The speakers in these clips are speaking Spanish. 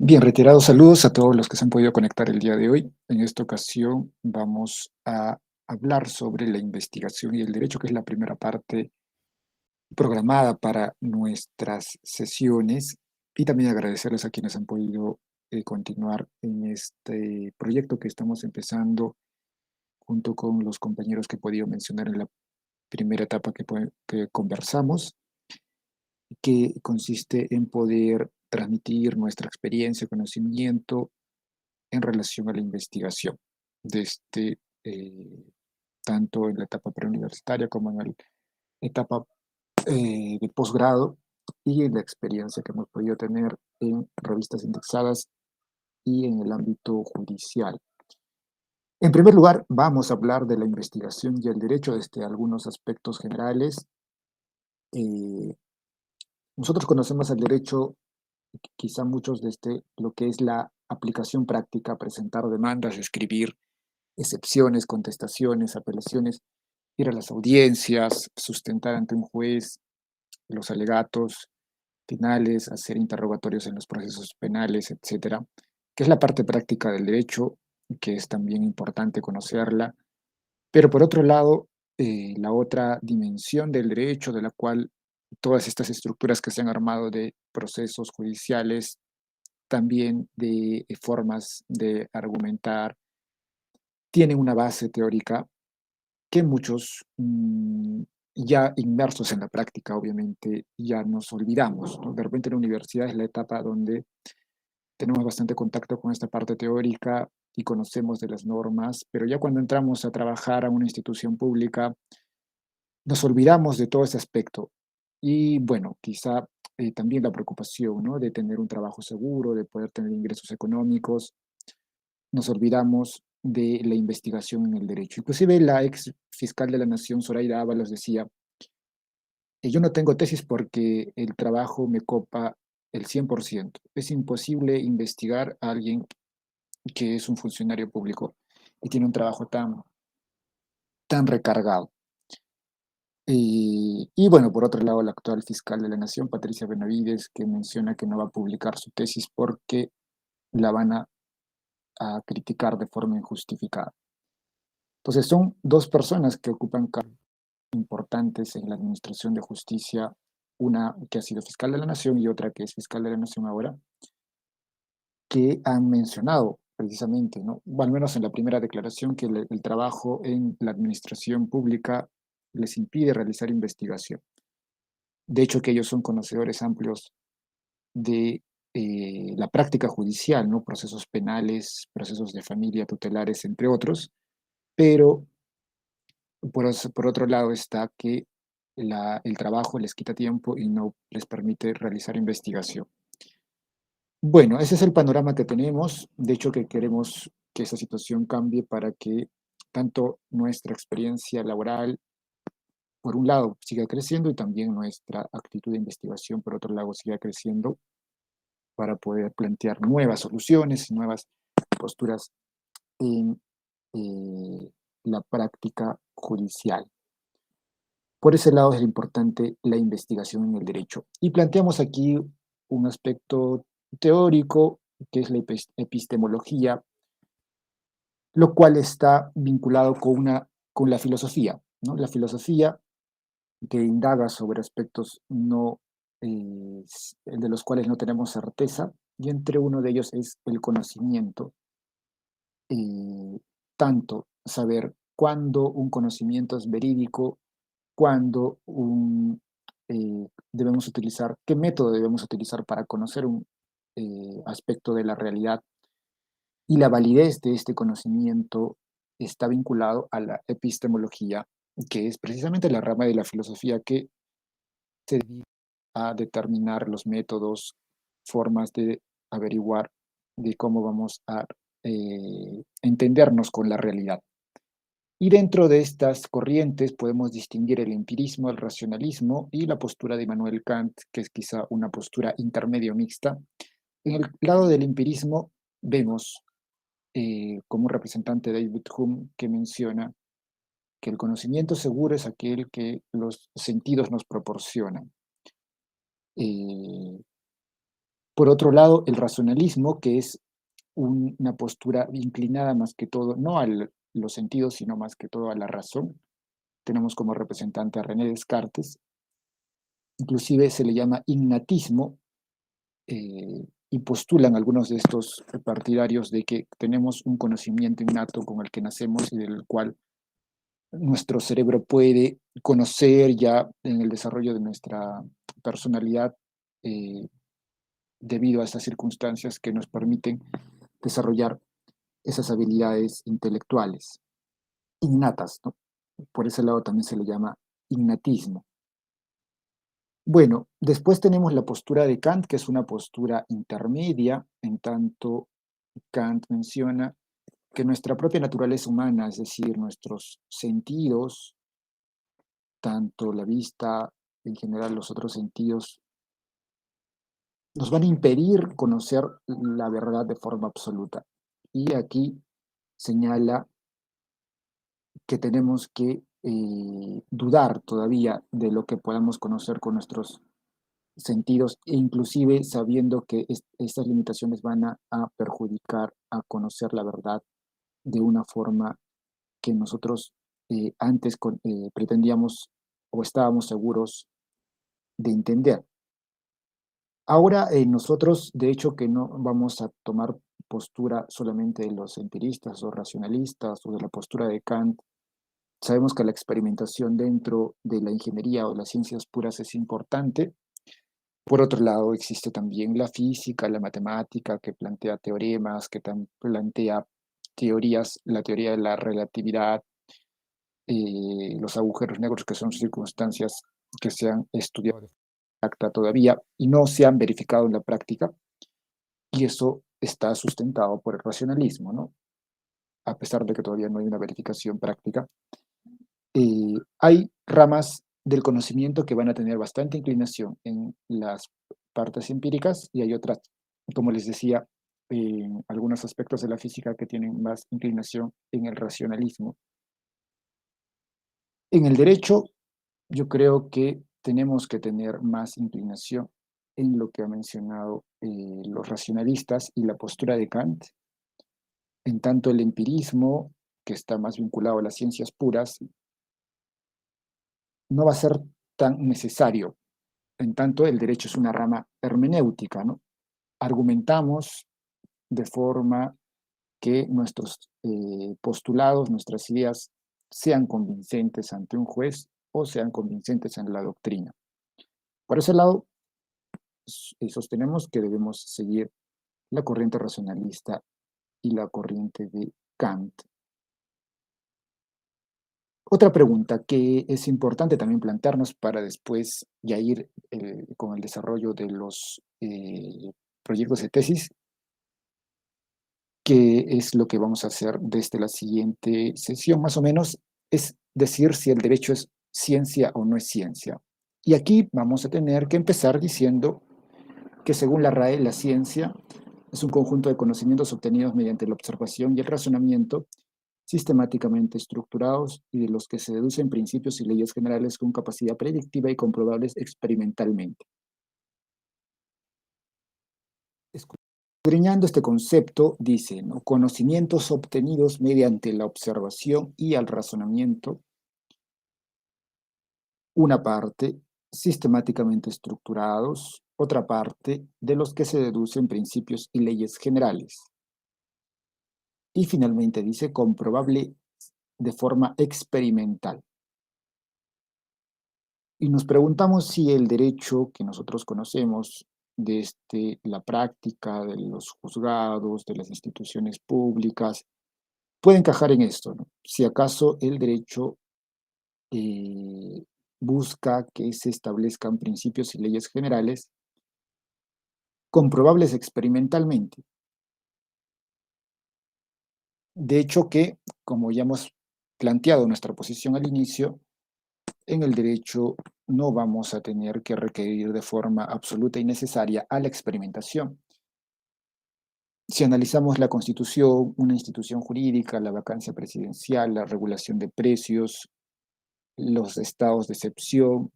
Bien, reiterados saludos a todos los que se han podido conectar el día de hoy. En esta ocasión vamos a hablar sobre la investigación y el derecho, que es la primera parte programada para nuestras sesiones, y también agradecerles a quienes han podido continuar en este proyecto que estamos empezando junto con los compañeros que he podido mencionar en la primera etapa que conversamos, que consiste en poder transmitir nuestra experiencia, conocimiento en relación a la investigación, desde, tanto en la etapa preuniversitaria como en la etapa de posgrado, y en la experiencia que hemos podido tener en revistas indexadas y en el ámbito judicial. En primer lugar, vamos a hablar de la investigación y el derecho desde algunos aspectos generales. Eh, Nosotros conocemos el derecho, quizá muchos, desde lo que es la aplicación práctica, presentar demandas, escribir excepciones, contestaciones, apelaciones, ir a las audiencias, sustentar ante un juez los alegatos finales, hacer interrogatorios en los procesos penales, etcétera, que es la parte práctica del derecho, que es también importante conocerla. Pero por otro lado, la otra dimensión del derecho, de la cual todas estas estructuras que se han armado de procesos judiciales, también de formas de argumentar, tienen una base teórica que muchos, ya inmersos en la práctica, obviamente, ya nos olvidamos, ¿no? De repente la universidad es la etapa donde tenemos bastante contacto con esta parte teórica y conocemos de las normas, pero ya cuando entramos a trabajar a una institución pública, nos olvidamos de todo ese aspecto. Y bueno, quizá también la preocupación, ¿no? De tener un trabajo seguro, de poder tener ingresos económicos, nos olvidamos de la investigación en el derecho. Inclusive la ex fiscal de la Nación, Zoraida Ábalos, decía, yo no tengo tesis porque el trabajo me copa el 100%. Es imposible investigar a alguien que es un funcionario público y tiene un trabajo tan recargado. Y bueno, por otro lado, la actual fiscal de la Nación, Patricia Benavides, que menciona que no va a publicar su tesis porque la van a criticar de forma injustificada. Entonces, son dos personas que ocupan cargos importantes en la administración de justicia, una que ha sido fiscal de la Nación y otra que es fiscal de la Nación ahora, que han mencionado precisamente, ¿no? O al menos en la primera declaración, que el trabajo en la administración pública les impide realizar investigación. De hecho, que ellos son conocedores amplios de la práctica judicial, ¿no? Procesos penales, procesos de familia, tutelares, entre otros, pero por otro lado está que el trabajo les quita tiempo y no les permite realizar investigación. Bueno, ese es el panorama que tenemos. De hecho, que queremos que esa situación cambie para que tanto nuestra experiencia laboral, por un lado, siga creciendo, y también nuestra actitud de investigación, por otro lado, siga creciendo, para poder plantear nuevas soluciones y nuevas posturas en la práctica judicial. Por ese lado es importante la investigación en el derecho. Y planteamos aquí un aspecto teórico, que es la epistemología, lo cual está vinculado con la filosofía, ¿no? La filosofía, que indaga sobre aspectos no, de los cuales no tenemos certeza, y entre uno de ellos es el conocimiento. eh, Tanto saber cuándo un conocimiento es verídico, cuándo debemos utilizar, qué método debemos utilizar para conocer un aspecto de la realidad, y la validez de este conocimiento está vinculado a la epistemología, que es precisamente la rama de la filosofía que se dedica a determinar los métodos, formas de averiguar de cómo vamos a entendernos con la realidad. Y dentro de estas corrientes podemos distinguir el empirismo, el racionalismo y la postura de Immanuel Kant, que es quizá una postura intermedio mixta. En el lado del empirismo vemos como un representante David Hume, que menciona que el conocimiento seguro es aquel que los sentidos nos proporcionan. Eh, Por otro lado, el racionalismo, que es una postura inclinada más que todo, no a los sentidos, sino más que todo a la razón. Tenemos como representante a René Descartes, inclusive se le llama innatismo, y postulan algunos de estos partidarios de que tenemos un conocimiento innato con el que nacemos y del cual nuestro cerebro puede conocer ya en el desarrollo de nuestra personalidad, eh, debido a estas circunstancias que nos permiten desarrollar esas habilidades intelectuales innatas, ¿no? Por ese lado también se le llama innatismo. Bueno, después tenemos la postura de Kant, que es una postura intermedia, en tanto Kant menciona que nuestra propia naturaleza humana, es decir, nuestros sentidos, tanto la vista, en general los otros sentidos, nos van a impedir conocer la verdad de forma absoluta. Y aquí señala que tenemos que dudar todavía de lo que podamos conocer con nuestros sentidos, e inclusive sabiendo que estas limitaciones van a perjudicar a conocer la verdad de una forma que nosotros antes pretendíamos o estábamos seguros de entender. Ahora nosotros, de hecho, que no vamos a tomar postura solamente de los empiristas o racionalistas o de la postura de Kant. Sabemos que la experimentación dentro de la ingeniería o las ciencias puras es importante. Por otro lado, existe también la física, la matemática, que plantea teoremas, que plantea teorías, la teoría de la relatividad, los agujeros negros, que son circunstancias que se han estudiado de acta todavía y no se han verificado en la práctica, y eso está sustentado por el racionalismo, ¿no? A pesar de que todavía no hay una verificación práctica. Hay ramas del conocimiento que van a tener bastante inclinación en las partes empíricas y hay otras, como les decía, en algunos aspectos de la física que tienen más inclinación en el racionalismo. En el derecho, yo creo que tenemos que tener más inclinación en lo que ha mencionado los racionalistas y la postura de Kant, en tanto el empirismo, que está más vinculado a las ciencias puras, no va a ser tan necesario. En tanto, el derecho es una rama hermenéutica, ¿no? Argumentamos de forma que nuestros postulados, nuestras ideas sean convincentes ante un juez o sean convincentes en la doctrina. Por ese lado, sostenemos que debemos seguir la corriente racionalista y la corriente de Kant. Otra pregunta que es importante también plantearnos para después ya ir con el desarrollo de los proyectos de tesis, que es lo que vamos a hacer desde la siguiente sesión, más o menos, es decir si el derecho es ciencia o no es ciencia. Y aquí vamos a tener que empezar diciendo que según la RAE, la ciencia es un conjunto de conocimientos obtenidos mediante la observación y el razonamiento sistemáticamente estructurados y de los que se deducen principios y leyes generales con capacidad predictiva y comprobables experimentalmente. Escudriñando este concepto, dice, ¿no? Conocimientos obtenidos mediante la observación y el razonamiento, una parte, sistemáticamente estructurados, otra parte, de los que se deducen principios y leyes generales. Y finalmente dice comprobable de forma experimental. Y nos preguntamos si el derecho que nosotros conocemos desde la práctica de los juzgados, de las instituciones públicas, puede encajar en esto, ¿no? Si acaso el derecho busca que se establezcan principios y leyes generales comprobables experimentalmente. De hecho que, como ya hemos planteado nuestra posición al inicio, en el derecho no vamos a tener que requerir de forma absoluta y necesaria a la experimentación. Si analizamos la Constitución, una institución jurídica, la vacancia presidencial, la regulación de precios, los estados de excepción,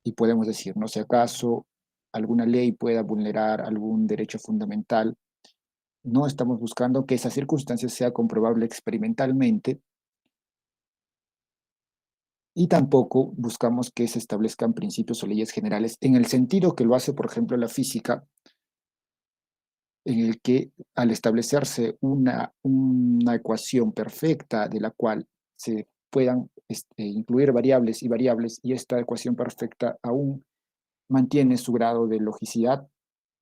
y podemos decir, no sé acaso, alguna ley pueda vulnerar algún derecho fundamental, no estamos buscando que esa circunstancia sea comprobable experimentalmente y tampoco buscamos que se establezcan principios o leyes generales en el sentido que lo hace, por ejemplo, la física, en el que al establecerse una ecuación perfecta de la cual se puedan incluir variables y variables, y esta ecuación perfecta aún mantiene su grado de logicidad,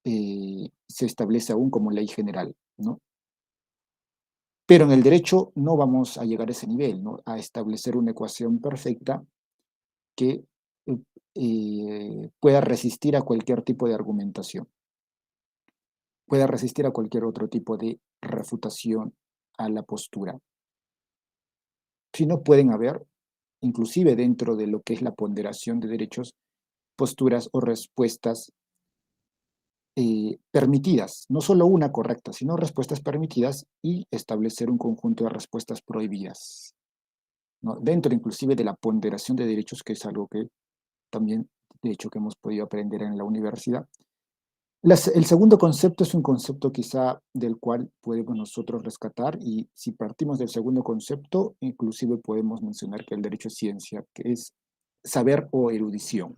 se establece aún como ley general, ¿no? Pero en el derecho no vamos a llegar a ese nivel, ¿no? A establecer una ecuación perfecta que pueda resistir a cualquier tipo de argumentación, pueda resistir a cualquier otro tipo de refutación a la postura. Si no pueden haber, inclusive dentro de lo que es la ponderación de derechos, posturas o respuestas permitidas, no solo una correcta, sino respuestas permitidas y establecer un conjunto de respuestas prohibidas, ¿no? Dentro inclusive de la ponderación de derechos, que es algo que también, de hecho, que hemos podido aprender en la universidad. El segundo concepto es un concepto quizá del cual podemos nosotros rescatar, y si partimos del segundo concepto, inclusive podemos mencionar que el derecho es ciencia, que es saber o erudición.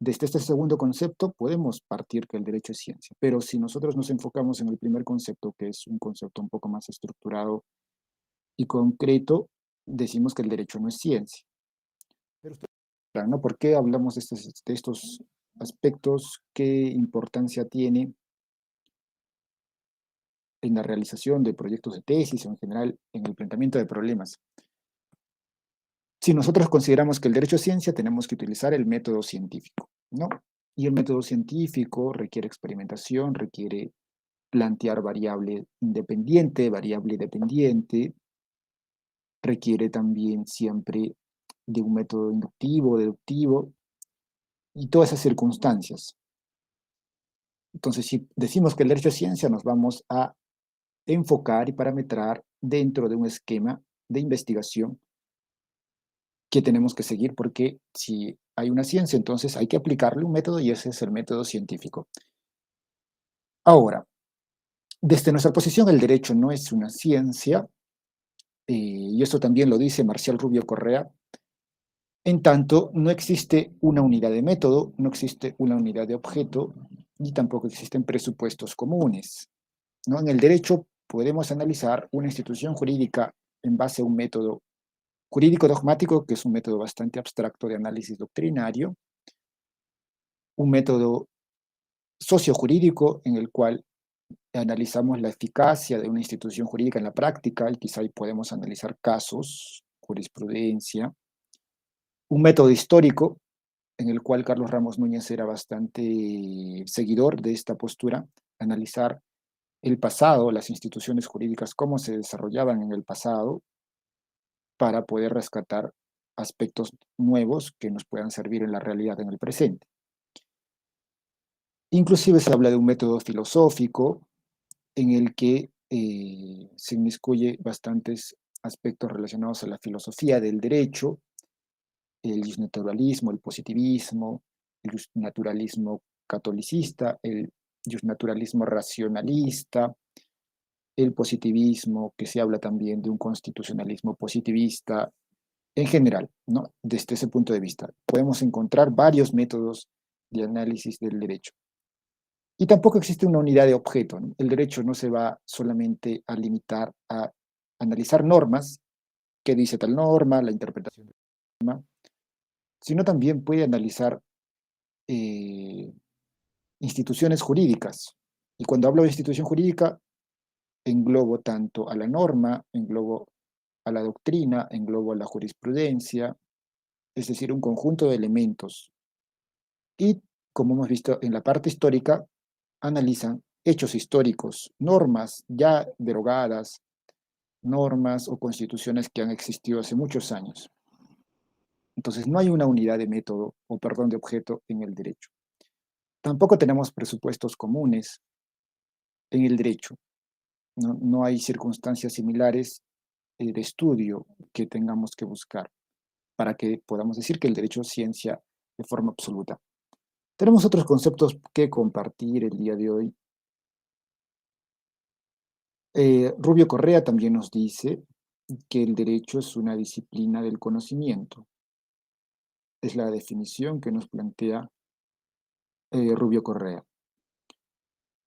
Desde este segundo concepto podemos partir que el derecho es ciencia, pero si nosotros nos enfocamos en el primer concepto, que es un concepto un poco más estructurado y concreto, decimos que el derecho no es ciencia. Pero ustedes dirán, ¿no? ¿Por qué hablamos de estos aspectos? ¿Qué importancia tiene en la realización de proyectos de tesis o en general en el planteamiento de problemas? Si nosotros consideramos que el derecho es ciencia, tenemos que utilizar el método científico, ¿no? Y el método científico requiere experimentación, requiere plantear variable independiente, variable dependiente, requiere también siempre de un método inductivo, deductivo y todas esas circunstancias. Entonces, si decimos que el derecho es ciencia, nos vamos a enfocar y parametrar dentro de un esquema de investigación que tenemos que seguir, porque si hay una ciencia, entonces hay que aplicarle un método y ese es el método científico. Ahora, desde nuestra posición, el derecho no es una ciencia, y esto también lo dice Marcial Rubio Correa. En tanto, no existe una unidad de método, no existe una unidad de objeto, ni tampoco existen presupuestos comunes, ¿no? En el derecho podemos analizar una institución jurídica en base a un método jurídico dogmático, que es un método bastante abstracto de análisis doctrinario, un método sociojurídico en el cual analizamos la eficacia de una institución jurídica en la práctica y quizá ahí podemos analizar casos, jurisprudencia, un método histórico en el cual Carlos Ramos Núñez era bastante seguidor de esta postura, analizar el pasado, las instituciones jurídicas, cómo se desarrollaban en el pasado, para poder rescatar aspectos nuevos que nos puedan servir en la realidad en el presente. Inclusive se habla de un método filosófico en el que se inmiscuye bastantes aspectos relacionados a la filosofía del derecho, el justnaturalismo, el positivismo, el justnaturalismo catolicista, el justnaturalismo racionalista, el positivismo, que se habla también de un constitucionalismo positivista, en general, ¿no? Desde ese punto de vista, podemos encontrar varios métodos de análisis del derecho. Y tampoco existe una unidad de objeto, ¿no? El derecho no se va solamente a limitar a analizar normas, qué dice tal norma, la interpretación de la norma, sino también puede analizar eh, instituciones jurídicas. Y cuando hablo de institución jurídica, englobo tanto a la norma, englobo a la doctrina, englobo a la jurisprudencia, es decir, un conjunto de elementos. Y como hemos visto en la parte histórica, analizan hechos históricos, normas ya derogadas, normas o constituciones que han existido hace muchos años. Entonces no hay una unidad de método o perdón de objeto en el derecho. Tampoco tenemos presupuestos comunes en el derecho. No hay circunstancias similares de estudio que tengamos que buscar para que podamos decir que el derecho es ciencia de forma absoluta. Tenemos otros conceptos que compartir el día de hoy. Rubio Correa también nos dice que el derecho es una disciplina del conocimiento. Es la definición que nos plantea Rubio Correa.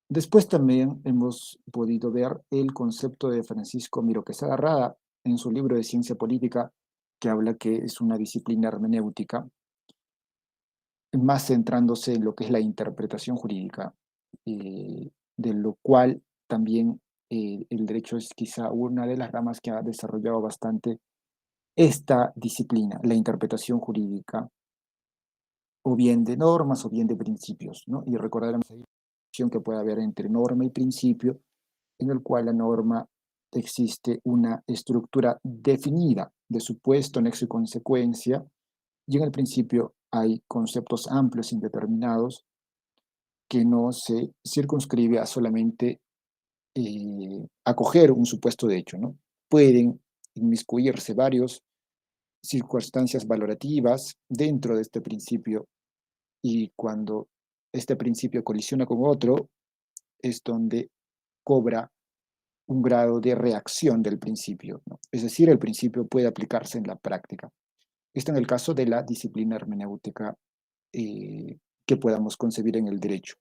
Después también hemos podido ver el concepto de Francisco Miro Quesada Rada en su libro de Ciencia Política, que habla que es una disciplina hermenéutica, más centrándose en lo que es la interpretación jurídica, de lo cual también el derecho es quizá una de las ramas que ha desarrollado bastante esta disciplina, la interpretación jurídica, o bien de normas o bien de principios, ¿no? Y recordaremos la distinción que puede haber entre norma y principio, en el cual la norma existe una estructura definida de supuesto, nexo y consecuencia, y en el principio hay conceptos amplios, indeterminados, que no se circunscribe a solamente acoger un supuesto de hecho, ¿no? Pueden inmiscuirse varias circunstancias valorativas dentro de este principio y cuando este principio colisiona con otro es donde cobra un grado de reacción del principio, ¿no? Es decir, el principio puede aplicarse en la práctica. Esto en el caso de la disciplina hermenéutica que podamos concebir en el derecho.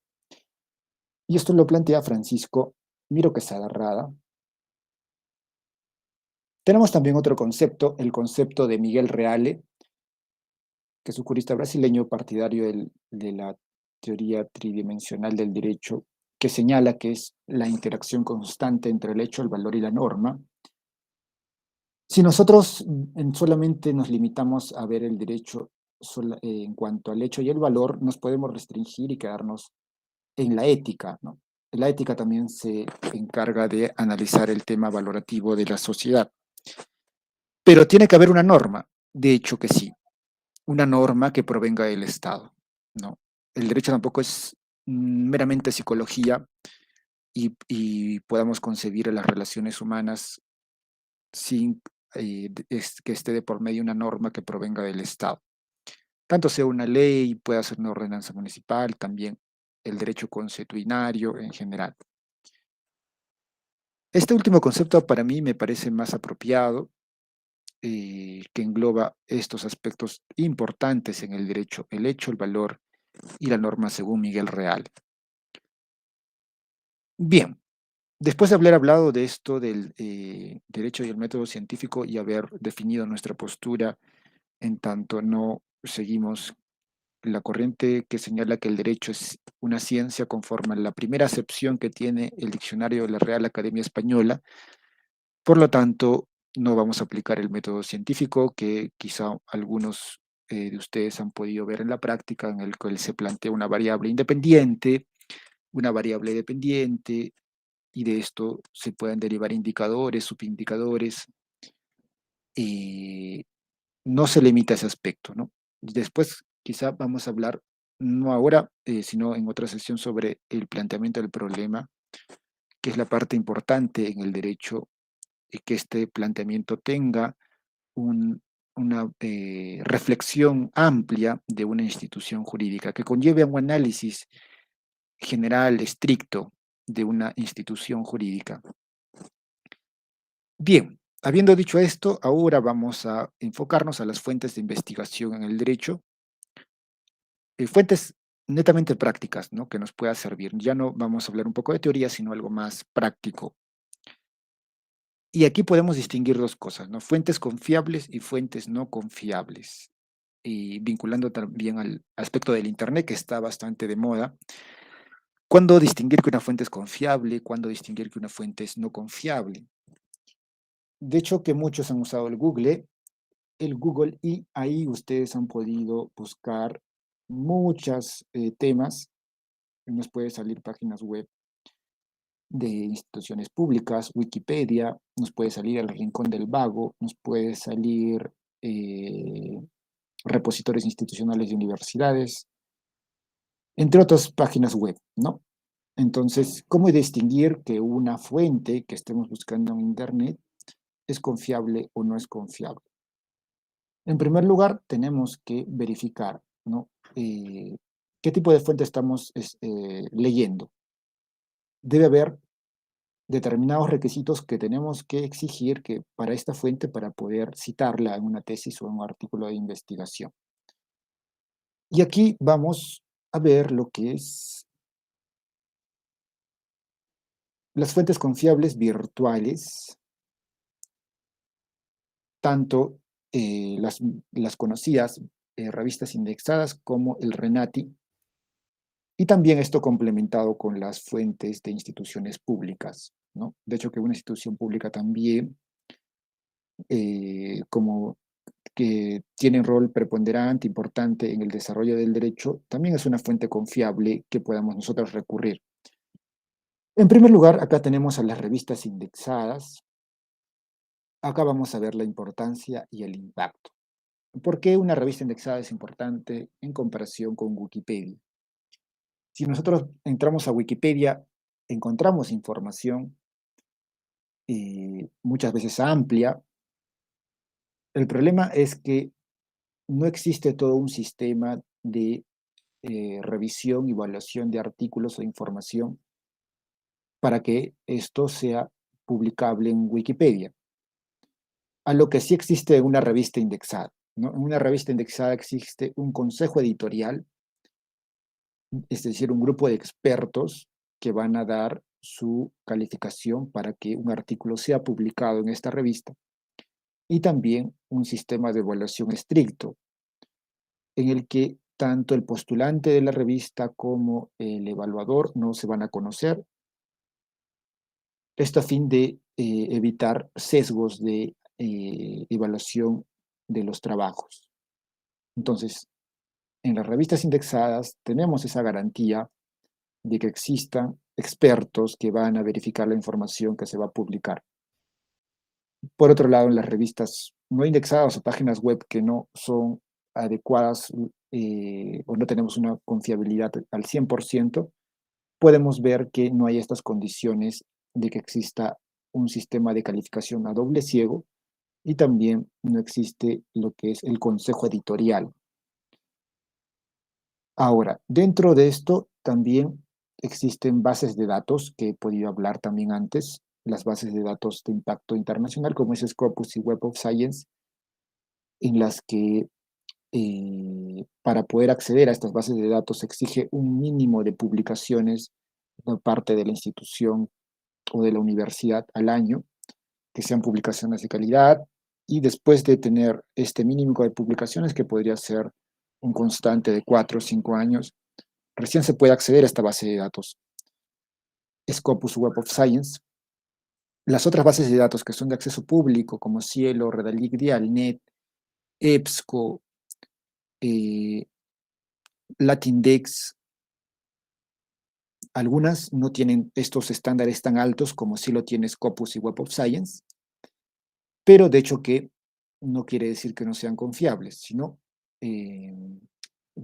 Y esto lo plantea Francisco Miro Quesada Rada. Tenemos también otro concepto, el concepto de Miguel Reale, que es un jurista brasileño partidario de la teoría tridimensional del derecho, que señala que es la interacción constante entre el hecho, el valor y la norma. Si nosotros solamente nos limitamos a ver el derecho en cuanto al hecho y el valor, nos podemos restringir y quedarnos en la ética, ¿no? La ética también se encarga de analizar el tema valorativo de la sociedad. Pero tiene que haber una norma, de hecho que sí, una norma que provenga del Estado, ¿no? El derecho tampoco es meramente psicología y podamos concebir las relaciones humanas sin que esté de por medio una norma que provenga del Estado. Tanto sea una ley, pueda ser una ordenanza municipal, también el derecho consuetudinario en general. Este último concepto para mí me parece más apropiado, que engloba estos aspectos importantes en el derecho, el hecho, el valor y la norma según Miguel Real. Bien, después de haber hablado de esto del derecho y el método científico y haber definido nuestra postura en tanto no seguimos la corriente que señala que el derecho es una ciencia conforme a la primera acepción que tiene el diccionario de la Real Academia Española. Por lo tanto, no vamos a aplicar el método científico que quizá algunos de ustedes han podido ver en la práctica, en el cual se plantea una variable independiente, una variable dependiente, y de esto se pueden derivar indicadores, subindicadores. eh, no se limita a ese aspecto, ¿no? Después quizá vamos a hablar, no ahora, sino en otra sesión sobre el planteamiento del problema, que es la parte importante en el derecho, y que este planteamiento tenga una reflexión amplia de una institución jurídica, que conlleve a un análisis general, estricto, de una institución jurídica. Bien, habiendo dicho esto, ahora vamos a enfocarnos a las fuentes de investigación en el derecho, fuentes netamente prácticas, ¿no? Que nos pueda servir. Ya no vamos a hablar un poco de teoría, sino algo más práctico. Y aquí podemos distinguir dos cosas, ¿no? Fuentes confiables y fuentes no confiables. Y vinculando también al aspecto del Internet, que está bastante de moda. ¿Cuándo distinguir que una fuente es confiable? ¿Cuándo distinguir que una fuente es no confiable? De hecho, que muchos han usado el Google, y ahí ustedes han podido buscar muchos temas. Nos puede salir páginas web de instituciones públicas, Wikipedia, nos puede salir El Rincón del Vago, nos puede salir eh, repositorios institucionales de universidades, entre otras páginas web, ¿no? Entonces, ¿cómo distinguir que una fuente que estemos buscando en Internet es confiable o no es confiable? En primer lugar, tenemos que verificar, ¿no? ¿Qué tipo de fuente estamos leyendo? Debe haber determinados requisitos que tenemos que exigir que para esta fuente para poder citarla en una tesis o en un artículo de investigación. Y aquí vamos a ver lo que es las fuentes confiables virtuales, tanto las conocidas revistas indexadas como el RENATI, y también esto complementado con las fuentes de instituciones públicas, ¿no? De hecho, que una institución pública también, como que tiene un rol preponderante, importante en el desarrollo del derecho, también es una fuente confiable que podamos nosotros recurrir. En primer lugar, acá tenemos a las revistas indexadas. Acá vamos a ver la importancia y el impacto. ¿Por qué una revista indexada es importante en comparación con Wikipedia? Si nosotros entramos a Wikipedia, encontramos información muchas veces amplia. El problema es que no existe todo un sistema de revisión y evaluación de artículos o información para que esto sea publicable en Wikipedia. A lo que sí existe una revista indexada, ¿no? En una revista indexada existe un consejo editorial, es decir, un grupo de expertos que van a dar su calificación para que un artículo sea publicado en esta revista, y también un sistema de evaluación estricto en el que tanto el postulante de la revista como el evaluador no se van a conocer. Esto a fin de evitar sesgos de evaluación de los trabajos. Entonces, en las revistas indexadas tenemos esa garantía de que existan expertos que van a verificar la información que se va a publicar. Por otro lado, en las revistas no indexadas o páginas web que no son adecuadas o no tenemos una confiabilidad al 100%, podemos ver que no hay estas condiciones de que exista un sistema de calificación a doble ciego, y también no existe lo que es el consejo editorial. Ahora, dentro de esto también existen bases de datos que he podido hablar también antes, las bases de datos de impacto internacional como es Scopus y Web of Science, en las que para poder acceder a estas bases de datos se exige un mínimo de publicaciones por parte de la institución o de la universidad al año, que sean publicaciones de calidad, y después de tener este mínimo de publicaciones, que podría ser un constante de 4 o 5 años, recién se puede acceder a esta base de datos, Scopus Web of Science. Las otras bases de datos que son de acceso público, como Cielo, Redalic, Dialnet, EBSCO, eh, Latindex, algunas no tienen estos estándares tan altos como sí lo tiene Scopus y Web of Science, pero de hecho que no quiere decir que no sean confiables, sino eh,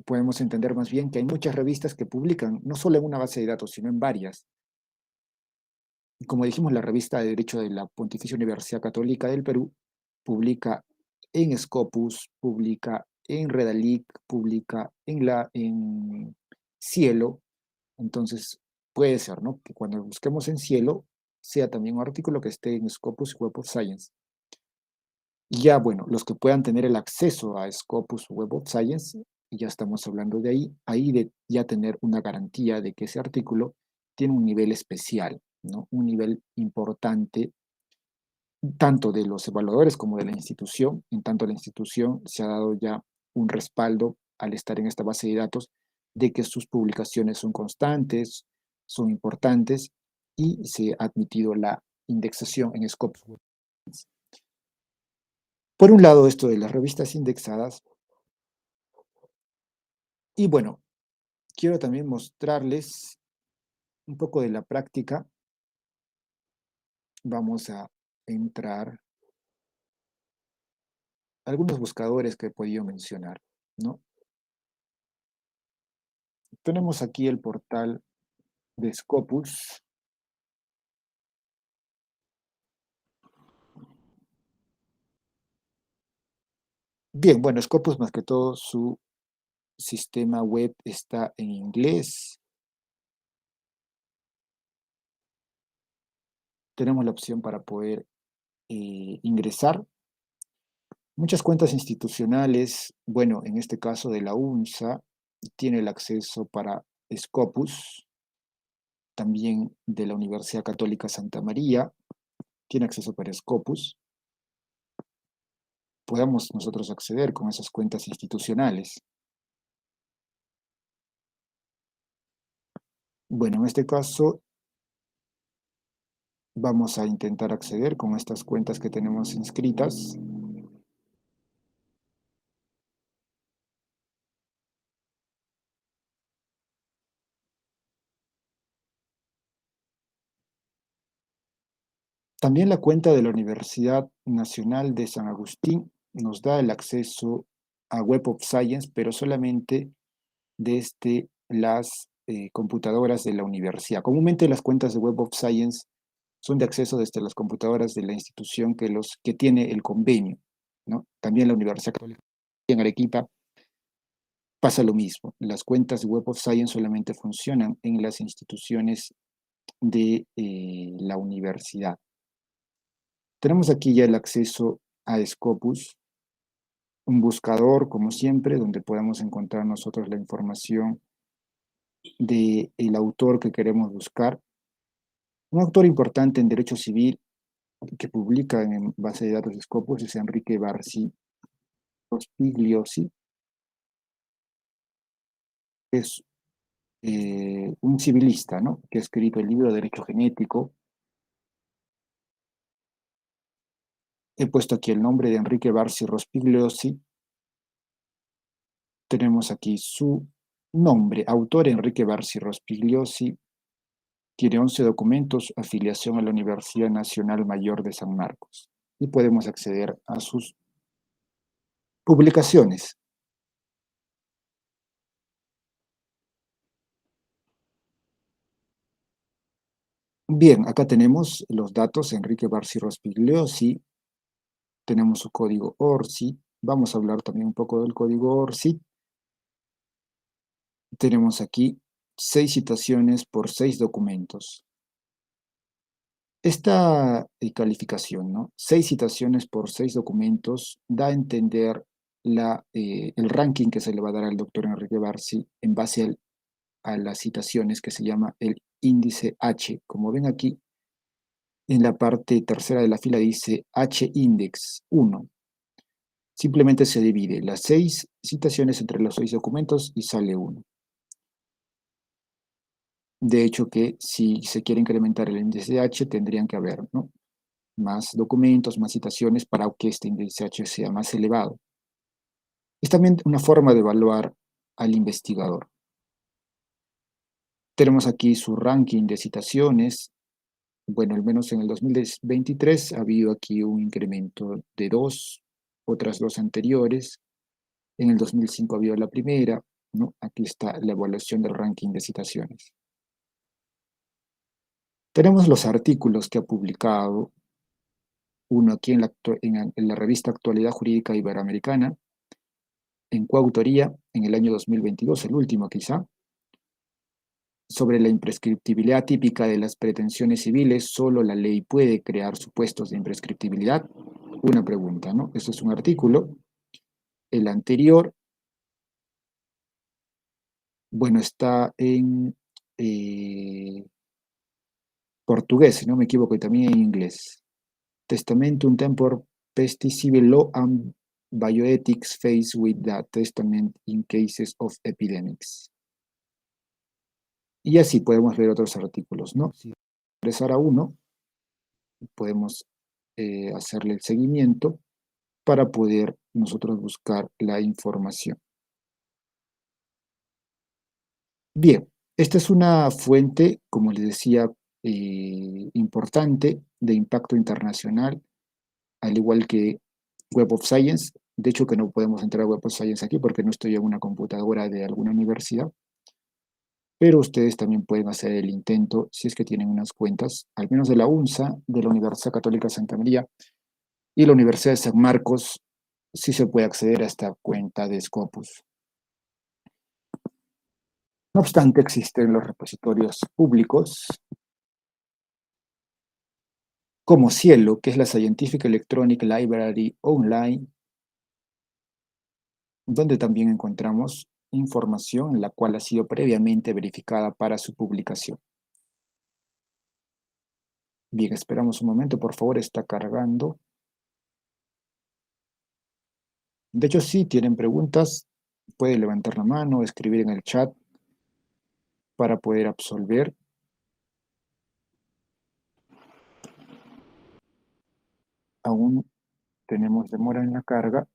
podemos entender más bien que hay muchas revistas que publican no solo en una base de datos, sino en varias. Y como dijimos, la revista de Derecho de la Pontificia Universidad Católica del Perú publica en Scopus, publica en Redalic, publica en Cielo. Entonces puede ser, ¿no?, que cuando busquemos en Cielo sea también un artículo que esté en Scopus y Web of Science. Y ya, bueno, los que puedan tener el acceso a Scopus o Web of Science, y ya estamos hablando de ahí de ya tener una garantía de que ese artículo tiene un nivel especial, ¿no? Un nivel importante, tanto de los evaluadores como de la institución. En tanto, la institución se ha dado ya un respaldo al estar en esta base de datos de que sus publicaciones son constantes, son importantes, y se ha admitido la indexación en Scopus. Por un lado, esto de las revistas indexadas. Y bueno, quiero también mostrarles un poco de la práctica. Vamos a entrar a algunos buscadores que he podido mencionar, ¿no? Tenemos aquí el portal de Scopus. Bien, bueno, Scopus más que todo su sistema web está en inglés, tenemos la opción para poder ingresar. Muchas cuentas institucionales, bueno, en este caso de la UNSA, tiene el acceso para Scopus, también de la Universidad Católica Santa María, tiene acceso para Scopus. Podamos nosotros acceder con esas cuentas institucionales. Bueno, en este caso vamos a intentar acceder con estas cuentas que tenemos inscritas. También la cuenta de la Universidad Nacional de San Agustín nos da el acceso a Web of Science, pero solamente desde las computadoras de la universidad. Comúnmente las cuentas de Web of Science son de acceso desde las computadoras de la institución que tiene el convenio, ¿no? También la Universidad Católica en Arequipa pasa lo mismo. Las cuentas de Web of Science solamente funcionan en las instituciones de la universidad. Tenemos aquí ya el acceso a Scopus, un buscador, como siempre, donde podemos encontrar nosotros la información del autor que queremos buscar. Un autor importante en derecho civil que publica en base de datos de Scopus es Enrique Barsi Rospigliosi. Es un civilista, ¿no?, que ha escrito el libro Derecho Genético. He puesto aquí el nombre de Enrique Barsi Rospigliosi. Tenemos aquí su nombre, autor Enrique Barsi Rospigliosi. Tiene 11 documentos, afiliación a la Universidad Nacional Mayor de San Marcos. Y podemos acceder a sus publicaciones. Bien, acá tenemos los datos, Enrique Barsi Rospigliosi, tenemos su código ORCID, vamos a hablar también un poco del código ORCID. Tenemos aquí 6 citaciones por 6 documentos. Esta calificación, ¿no?, 6 citaciones por 6 documentos, da a entender el ranking que se le va a dar al doctor Enrique Barsi en base a las citaciones, que se llama el índice H. Como ven aquí, en la parte tercera de la fila dice H-index 1. Simplemente se divide las 6 citaciones entre los 6 documentos y sale 1. De hecho, que si se quiere incrementar el índice H, tendrían que haber, ¿no?, más documentos, más citaciones para que este índice H sea más elevado. Es también una forma de evaluar al investigador. Tenemos aquí su ranking de citaciones. Bueno, al menos en el 2023 ha habido aquí un incremento de 2, otras 2 anteriores. En el 2005 había la primera, ¿no? Aquí está la evaluación del ranking de citaciones. Tenemos los artículos que ha publicado, uno aquí en la revista Actualidad Jurídica Iberoamericana, en coautoría en el año 2022, el último quizá, sobre la imprescriptibilidad típica de las pretensiones civiles. Solo la ley puede crear supuestos de imprescriptibilidad. Una pregunta, ¿no? Este es un artículo. El anterior, bueno, está en portugués, si no me equivoco, y también en inglés. Testamentum tempor pesti civil law and bioethics faced with the testament in cases of epidemics. Y así podemos ver otros artículos, ¿no? Si ingresar a uno, podemos hacerle el seguimiento para poder nosotros buscar la información. Bien, esta es una fuente, como les decía, importante de impacto internacional, al igual que Web of Science. De hecho, que no podemos entrar a Web of Science aquí porque no estoy en una computadora de alguna universidad, pero ustedes también pueden hacer el intento si es que tienen unas cuentas, al menos de la UNSA, de la Universidad Católica Santa María y la Universidad de San Marcos. Sí se puede acceder a esta cuenta de Scopus. No obstante, existen los repositorios públicos como Cielo, que es la Scientific Electronic Library Online, donde también encontramos información en la cual ha sido previamente verificada para su publicación. Bien, esperamos un momento, por favor, está cargando. De hecho, si tienen preguntas, puede levantar la mano, escribir en el chat para poder absolver. Aún tenemos demora en la carga.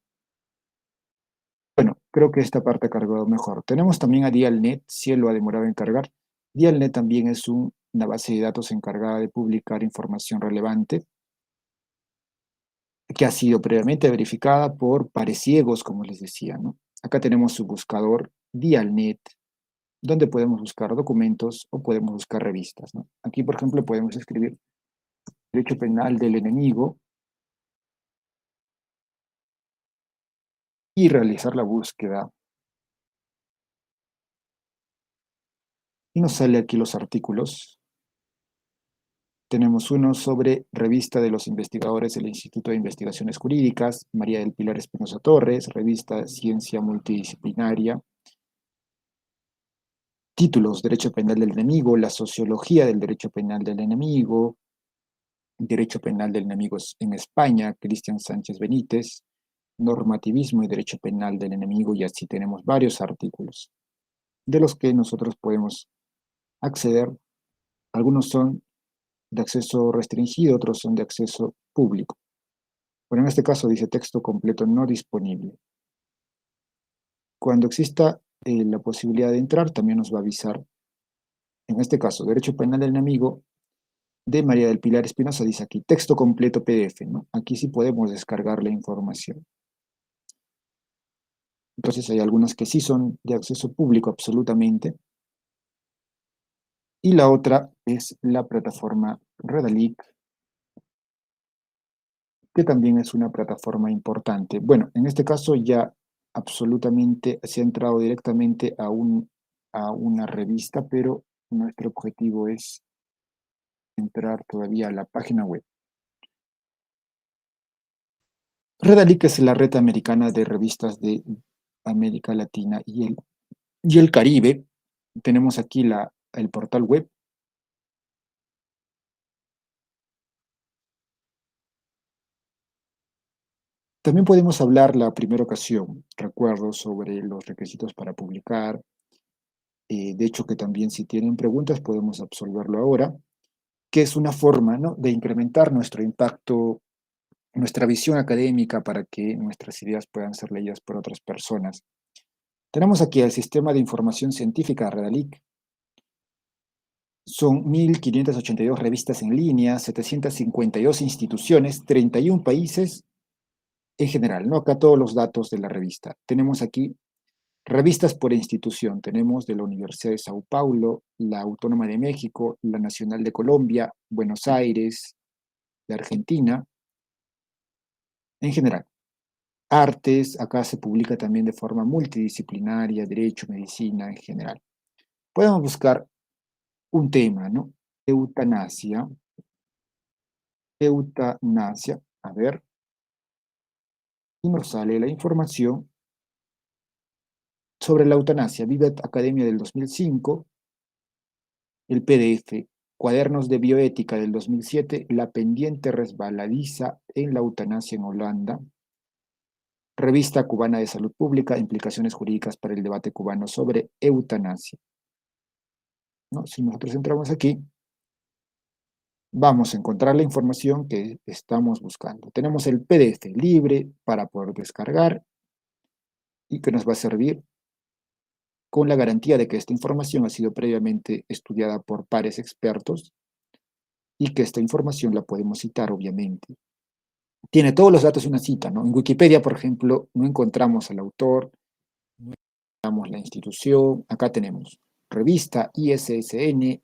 Bueno, creo que esta parte ha cargado mejor. Tenemos también a Dialnet, Cielo ha demorado en cargar. Dialnet también es una base de datos encargada de publicar información relevante que ha sido previamente verificada por pares ciegos, como les decía, ¿no? Acá tenemos su buscador Dialnet, donde podemos buscar documentos o podemos buscar revistas, ¿no? Aquí, por ejemplo, podemos escribir derecho penal del enemigo y realizar la búsqueda. Y nos sale aquí los artículos. Tenemos uno sobre revista de los investigadores del Instituto de Investigaciones Jurídicas, María del Pilar Espinosa Torres, revista Ciencia Multidisciplinaria. Títulos, Derecho Penal del Enemigo, la sociología del Derecho Penal del Enemigo, Derecho Penal del Enemigo en España, Cristian Sánchez Benítez, normativismo y derecho penal del enemigo, y así tenemos varios artículos de los que nosotros podemos acceder. Algunos son de acceso restringido, otros son de acceso público. Bueno, en este caso dice texto completo no disponible. Cuando exista la posibilidad de entrar, también nos va a avisar. En este caso, Derecho Penal del Enemigo de María del Pilar Espinosa, dice aquí, texto completo PDF, ¿no? Aquí sí podemos descargar la información. Entonces hay algunas que sí son de acceso público absolutamente. Y la otra es la plataforma Redalic, que también es una plataforma importante. Bueno, en este caso ya absolutamente se ha entrado directamente a una revista, pero nuestro objetivo es entrar todavía a la página web. Redalic es la red americana de revistas de América Latina y el Caribe. Tenemos aquí el portal web. También podemos hablar la primera ocasión, recuerdo, sobre los requisitos para publicar. De hecho, que también si tienen preguntas podemos absolverlo ahora, que es una forma, ¿no?, de incrementar nuestro impacto, nuestra visión académica para que nuestras ideas puedan ser leídas por otras personas. Tenemos aquí el Sistema de Información Científica Redalic. Son 1.582 revistas en línea, 752 instituciones, 31 países en general, ¿no? Acá todos los datos de la revista. Tenemos aquí revistas por institución. Tenemos de la Universidad de Sao Paulo, la Autónoma de México, la Nacional de Colombia, Buenos Aires, de Argentina, en general. Artes, acá se publica también de forma multidisciplinaria, derecho, medicina, en general. Podemos buscar un tema, ¿no? Eutanasia, eutanasia, a ver, y nos sale la información sobre la eutanasia, Viva Academia del 2005, el PDF, Cuadernos de Bioética del 2007, La pendiente resbaladiza en la eutanasia en Holanda, Revista Cubana de Salud Pública, Implicaciones Jurídicas para el Debate Cubano sobre Eutanasia. ¿No? Si nosotros entramos aquí, vamos a encontrar la información que estamos buscando. Tenemos el PDF libre para poder descargar y que nos va a servir con la garantía de que esta información ha sido previamente estudiada por pares expertos y que esta información la podemos citar, obviamente. Tiene todos los datos de una cita, ¿no? En Wikipedia, por ejemplo, no encontramos al autor, no encontramos la institución. Acá tenemos revista ISSN,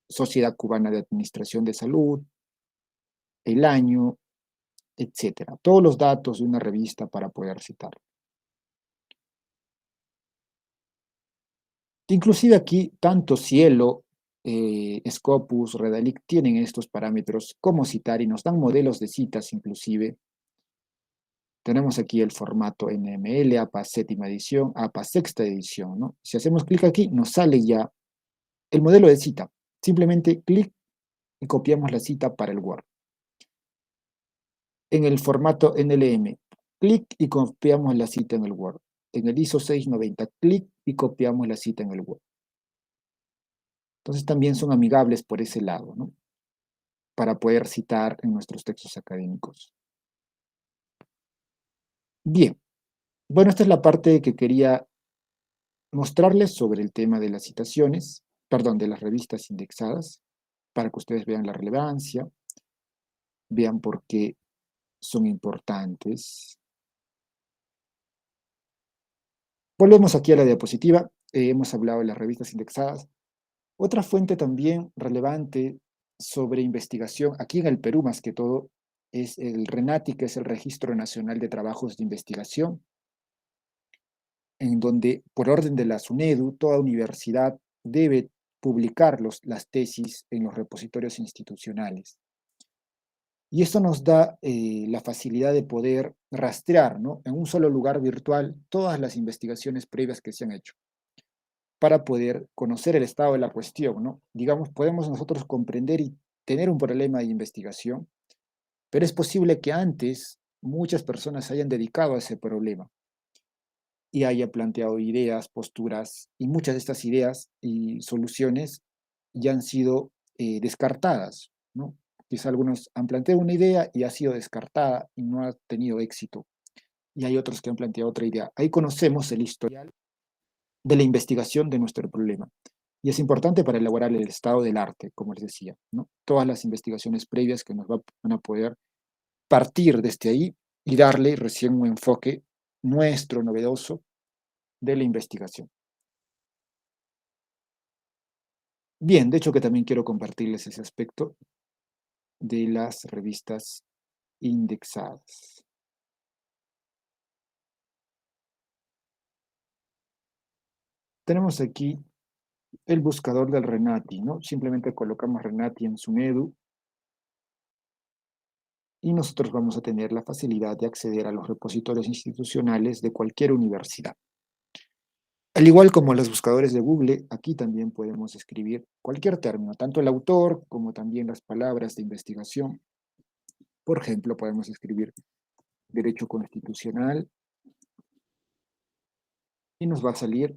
Sociedad Cubana de Administración de Salud, el año, etcétera. Todos los datos de una revista para poder citar. Inclusive aquí, tanto Cielo, Scopus, Redalic tienen estos parámetros, cómo citar, y nos dan modelos de citas inclusive. Tenemos aquí el formato NML, APA séptima edición, APA sexta edición, ¿no? Si hacemos clic aquí, nos sale ya el modelo de cita. Simplemente clic y copiamos la cita para el Word. En el formato NLM, clic y copiamos la cita en el Word. En el ISO 690, clic y copiamos la cita en el Word. Entonces también son amigables por ese lado, ¿no? Para poder citar en nuestros textos académicos. Bien, bueno, esta es la parte que quería mostrarles sobre el tema de las citaciones, perdón, de las revistas indexadas, para que ustedes vean la relevancia, vean por qué son importantes. Volvemos aquí a la diapositiva, hemos hablado de las revistas indexadas. Otra fuente también relevante sobre investigación, aquí en el Perú más que todo, es el RENATI, que es el Registro Nacional de Trabajos de Investigación, en donde, por orden de la SUNEDU, toda universidad debe publicar las tesis en los repositorios institucionales. Y esto nos da la facilidad de poder rastrear, ¿no?, en un solo lugar virtual todas las investigaciones previas que se han hecho, para poder conocer el estado de la cuestión, ¿no? Digamos, podemos nosotros comprender y tener un problema de investigación, pero es posible que antes muchas personas se hayan dedicado a ese problema y haya planteado ideas, posturas, y muchas de estas ideas y soluciones ya han sido descartadas, ¿no? Quizá algunos han planteado una idea y ha sido descartada y no ha tenido éxito, y hay otros que han planteado otra idea. Ahí conocemos el historial de la investigación de nuestro problema. Y es importante para elaborar el estado del arte, como les decía, ¿no? Todas las investigaciones previas que nos van a poder partir desde ahí y darle recién un enfoque nuestro, novedoso, de la investigación. Bien, de hecho que también quiero compartirles ese aspecto de las revistas indexadas. Tenemos aquí el buscador del Renati, ¿no? Simplemente colocamos Renati en SUNEDU y nosotros vamos a tener la facilidad de acceder a los repositorios institucionales de cualquier universidad. Al igual como los buscadores de Google, aquí también podemos escribir cualquier término, tanto el autor como también las palabras de investigación. Por ejemplo, podemos escribir derecho constitucional y nos va a salir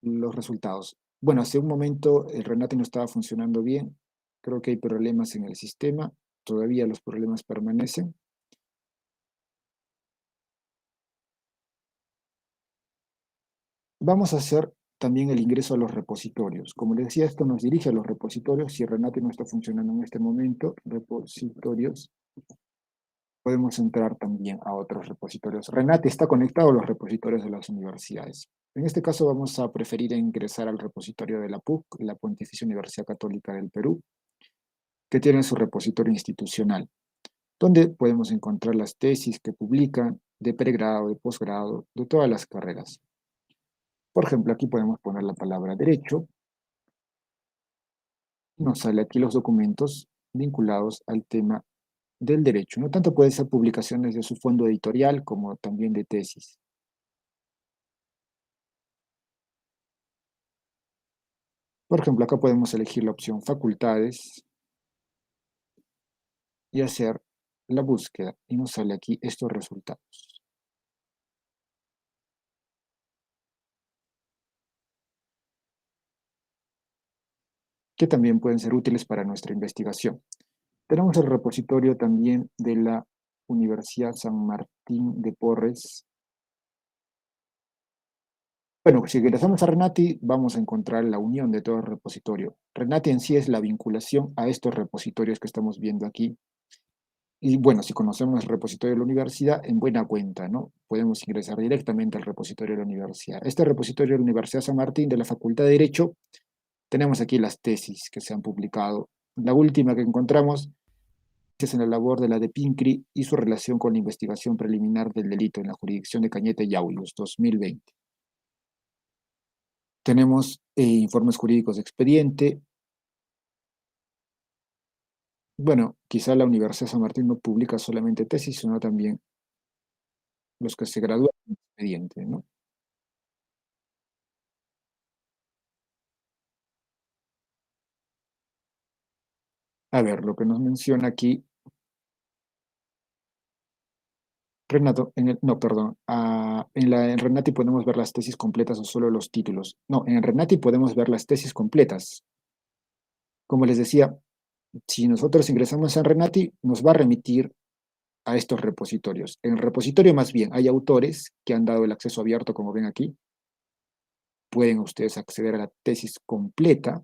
los resultados. Bueno, hace un momento el Renate no estaba funcionando bien. Creo que hay problemas en el sistema. Todavía los problemas permanecen. Vamos a hacer también el ingreso a los repositorios. Como les decía, esto nos dirige a los repositorios. Si Renate no está funcionando en este momento, repositorios, podemos entrar también a otros repositorios. Renate está conectado a los repositorios de las universidades. En este caso vamos a preferir ingresar al repositorio de la PUC, la Pontificia Universidad Católica del Perú, que tiene su repositorio institucional, donde podemos encontrar las tesis que publican de pregrado, de posgrado, de todas las carreras. Por ejemplo, aquí podemos poner la palabra derecho, y nos sale aquí los documentos vinculados al tema del derecho. No tanto puede ser publicaciones de su fondo editorial como también de tesis. Por ejemplo, acá podemos elegir la opción facultades y hacer la búsqueda y nos sale aquí estos resultados, que también pueden ser útiles para nuestra investigación. Tenemos el repositorio también de la Universidad San Martín de Porres. Bueno, si ingresamos a Renati, vamos a encontrar la unión de todo el repositorio. Renati en sí es la vinculación a estos repositorios que estamos viendo aquí. Y bueno, si conocemos el repositorio de la universidad, en buena cuenta, ¿no? Podemos ingresar directamente al repositorio de la universidad. Este repositorio de la Universidad San Martín, de la Facultad de Derecho, tenemos aquí las tesis que se han publicado. La última que encontramos es en la labor de la de Pincri y su relación con la investigación preliminar del delito en la jurisdicción de Cañete y Aulus, 2020. Tenemos informes jurídicos de expediente. Bueno, quizá la Universidad San Martín no publica solamente tesis, sino también los que se gradúan en expediente, ¿no? A ver, lo que nos menciona aquí Renato, no, perdón, en Renati podemos ver las tesis completas o solo los títulos. No, en Renati podemos ver las tesis completas. Como les decía, si nosotros ingresamos en Renati, nos va a remitir a estos repositorios. En el repositorio más bien hay autores que han dado el acceso abierto, como ven aquí. Pueden ustedes acceder a la tesis completa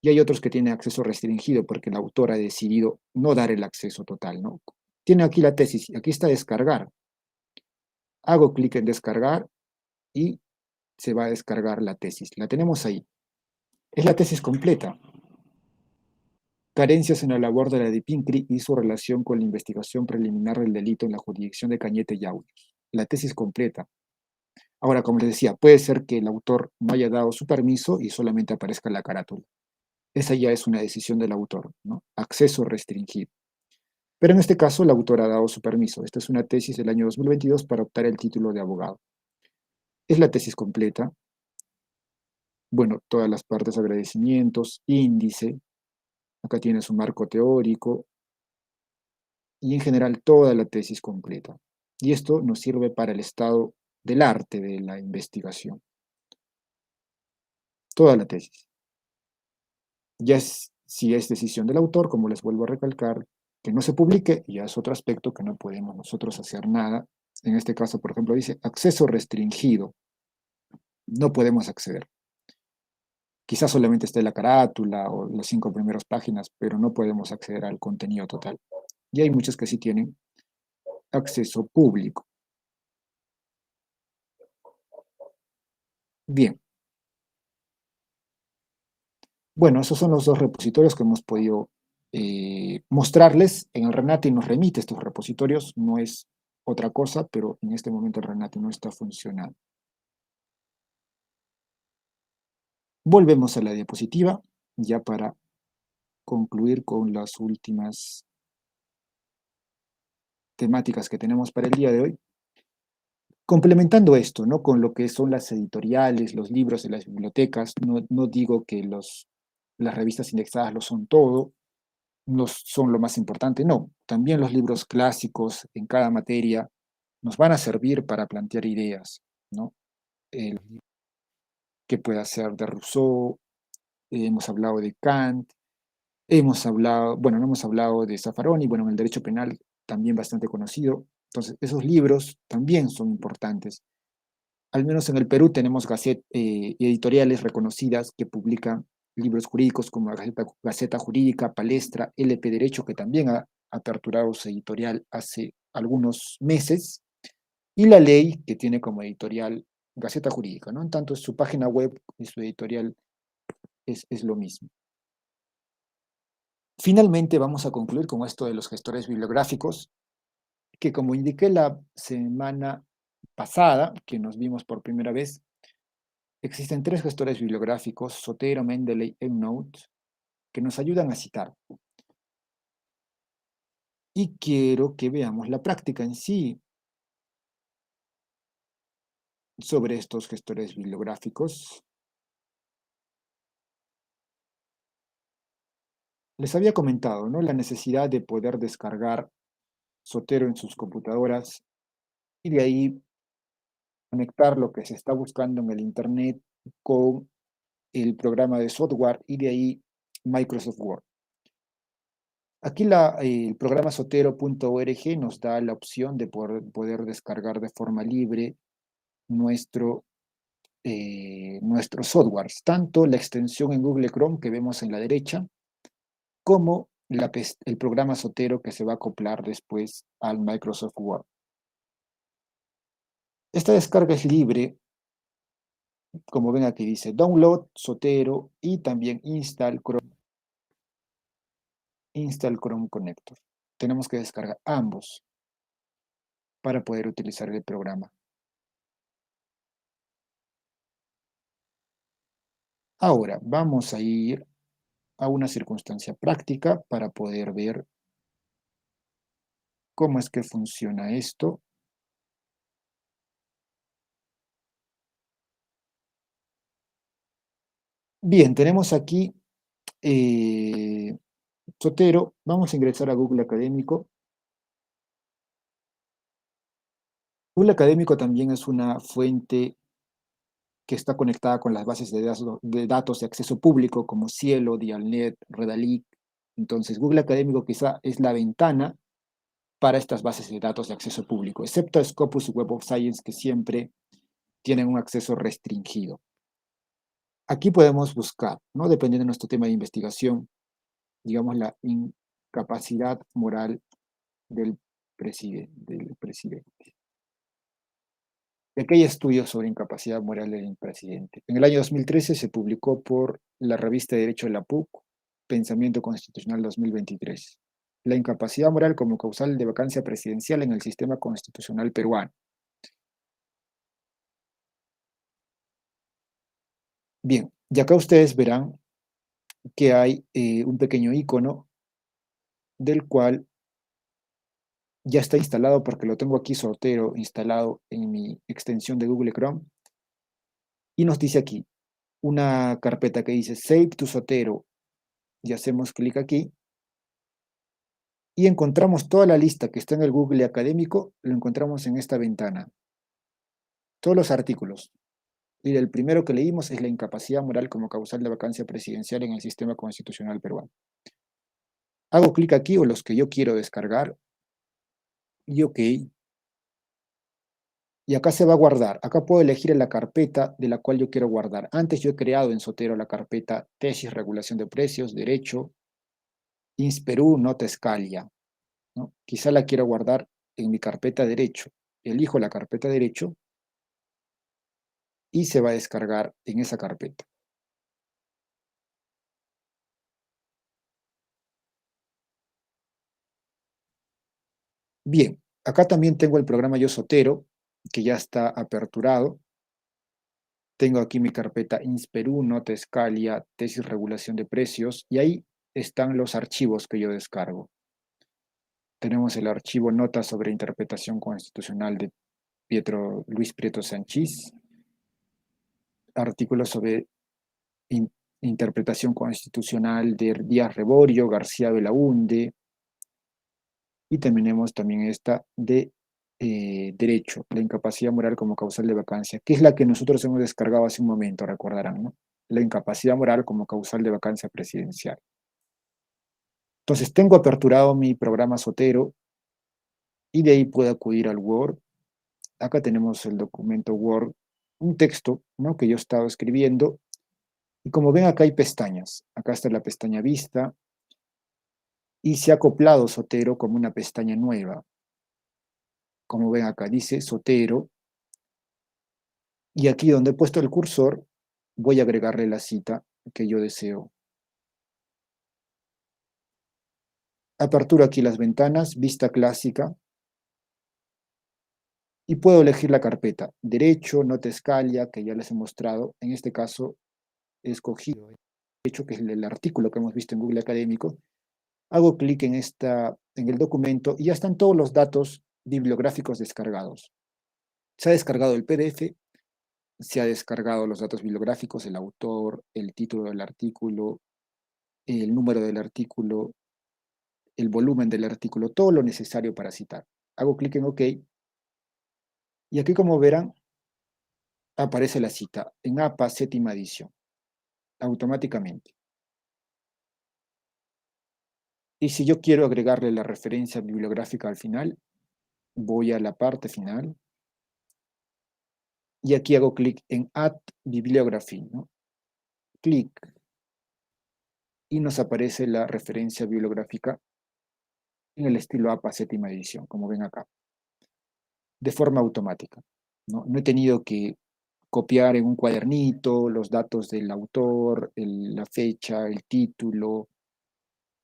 y hay otros que tienen acceso restringido porque el autor ha decidido no dar el acceso total, ¿no? Tiene aquí la tesis, aquí está descargar. Hago clic en descargar y se va a descargar la tesis. La tenemos ahí. Es la tesis completa. Carencias en la labor de la DIPINCRI y su relación con la investigación preliminar del delito en la jurisdicción de Cañete y Autos. La tesis completa. Ahora, como les decía, puede ser que el autor no haya dado su permiso y solamente aparezca la carátula. Esa ya es una decisión del autor, ¿no? Acceso restringido. Pero en este caso, el autor ha dado su permiso. Esta es una tesis del año 2022 para optar el título de abogado. Es la tesis completa. Bueno, todas las partes, agradecimientos, índice. Acá tiene su marco teórico y en general toda la tesis completa. Y esto nos sirve para el estado del arte de la investigación. Toda la tesis. Ya es, si es decisión del autor, como les vuelvo a recalcar, que no se publique, ya es otro aspecto que no podemos nosotros hacer nada. En este caso, por ejemplo, dice acceso restringido. No podemos acceder. Quizás solamente esté la carátula o las 5 primeras páginas, pero no podemos acceder al contenido total. Y hay muchos que sí tienen acceso público. Bien, bueno, esos son los dos repositorios que hemos podido mostrarles. En el Renati nos remite estos repositorios, no es otra cosa, pero en este momento el Renati no está funcionando. Volvemos a la diapositiva, ya para concluir con las últimas temáticas que tenemos para el día de hoy. Complementando esto, ¿no? Con lo que son las editoriales, los libros de las bibliotecas, no digo que las revistas indexadas lo son todo, no son lo más importante, no. También los libros clásicos en cada materia nos van a servir para plantear ideas, ¿no? El que pueda ser de Rousseau, hemos hablado de Kant, hemos hablado, bueno, no hemos hablado de Zaffaroni, bueno, en el derecho penal también bastante conocido. Entonces, esos libros también son importantes. Al menos en el Perú tenemos editoriales reconocidas que publican libros jurídicos como Gaceta Jurídica, Palestra, LP Derecho, que también ha aperturado su editorial hace algunos meses, y La Ley, que tiene como editorial Gaceta Jurídica, ¿no? En tanto, su página web y su editorial es lo mismo. Finalmente, vamos a concluir con esto de los gestores bibliográficos, que como indiqué la semana pasada, que nos vimos por primera vez, existen tres gestores bibliográficos, Zotero, Mendeley, EndNote, que nos ayudan a citar. Y quiero que veamos la práctica en sí sobre estos gestores bibliográficos. Les había comentado, ¿no? La necesidad de poder descargar Zotero en sus computadoras y de ahí conectar lo que se está buscando en el Internet con el programa de software y de ahí Microsoft Word. Aquí el programa sotero.org nos da la opción de poder descargar de forma libre nuestros softwares, tanto la extensión en Google Chrome que vemos en la derecha, como el programa Zotero que se va a acoplar después al Microsoft Word. Esta descarga es libre, como ven aquí dice Download Zotero y también Install Chrome Connector. Tenemos que descargar ambos para poder utilizar el programa. Ahora, vamos a ir a una circunstancia práctica para poder ver cómo es que funciona esto. Bien, tenemos aquí Zotero. Vamos a ingresar a Google Académico. Google Académico también es una fuente que está conectada con las bases de datos de acceso público como Cielo, Dialnet, Redalic. Entonces, Google Académico quizá es la ventana para estas bases de datos de acceso público, excepto Scopus y Web of Science, que siempre tienen un acceso restringido. Aquí podemos buscar, ¿no? Dependiendo de nuestro tema de investigación, digamos, la incapacidad moral del presidente. ¿De qué hay estudios sobre incapacidad moral del presidente? En el año 2013 se publicó por la revista de Derecho de la PUC, Pensamiento Constitucional 2023. La incapacidad moral como causal de vacancia presidencial en el sistema constitucional peruano. Bien, y acá ustedes verán que hay un pequeño icono del cual ya está instalado porque lo tengo aquí Zotero instalado en mi extensión de Google Chrome y nos dice aquí una carpeta que dice Save to Zotero y hacemos clic aquí y encontramos toda la lista que está en el Google académico, lo encontramos en esta ventana. Todos los artículos. Y el primero que leímos es la incapacidad moral como causal de vacancia presidencial en el sistema constitucional peruano. Hago clic aquí o los que yo quiero descargar y OK. Y acá se va a guardar. Acá puedo elegir en la carpeta de la cual yo quiero guardar. Antes yo he creado en Zotero la carpeta Tesis, Regulación de Precios, Derecho, INSPERU, Nota Escalia, ¿no? Quizá la quiero guardar en mi carpeta Derecho. Elijo la carpeta Derecho y se va a descargar en esa carpeta. Bien, acá también tengo el programa Yo Zotero, que ya está aperturado. Tengo aquí mi carpeta INSPERU, Nota Escalia, Tesis, Regulación de Precios, y ahí están los archivos que yo descargo. Tenemos el archivo Notas sobre Interpretación Constitucional de Luis Prieto Sanchís, artículos sobre in, interpretación constitucional de Díaz Reborio, García Belaúnde, y tenemos también esta de Derecho, la incapacidad moral como causal de vacancia, que es la que nosotros hemos descargado hace un momento, recordarán, ¿no? La incapacidad moral como causal de vacancia presidencial. Entonces tengo aperturado mi programa Zotero y de ahí puedo acudir al Word. Acá tenemos el documento Word, un texto, ¿no?, que yo he estado escribiendo. Y como ven, acá hay pestañas. Acá está la pestaña Vista y se ha acoplado Zotero como una pestaña nueva. Como ven acá, dice Zotero. Y aquí donde he puesto el cursor, voy a agregarle la cita que yo deseo. Aperturo aquí las ventanas, Vista Clásica. Y puedo elegir la carpeta. Derecho, Nota Escalia, que ya les he mostrado. En este caso, he escogido Derecho, que es el artículo que hemos visto en Google Académico. Hago clic en el documento y ya están todos los datos bibliográficos descargados. Se ha descargado el PDF, se ha descargado los datos bibliográficos, el autor, el título del artículo, el número del artículo, el volumen del artículo, todo lo necesario para citar. Hago clic en OK y aquí, como verán, aparece la cita en APA séptima edición, automáticamente. Y si yo quiero agregarle la referencia bibliográfica al final, voy a la parte final y aquí hago clic en Add Bibliography, ¿no? Clic y nos aparece la referencia bibliográfica en el estilo APA séptima edición, como ven acá, de forma automática, ¿no? No he tenido que copiar en un cuadernito los datos del autor, la fecha, el título,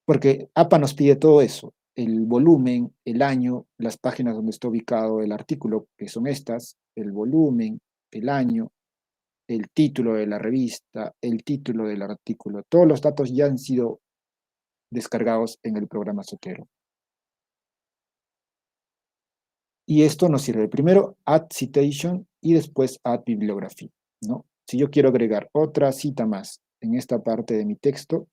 porque APA nos pide todo eso, el volumen, el año, las páginas donde está ubicado el artículo, que son estas, el volumen, el año, el título de la revista, el título del artículo. Todos los datos ya han sido descargados en el programa Zotero. Y esto nos sirve primero add citation y después add bibliography, ¿no? Si yo quiero agregar otra cita más en esta parte de mi texto,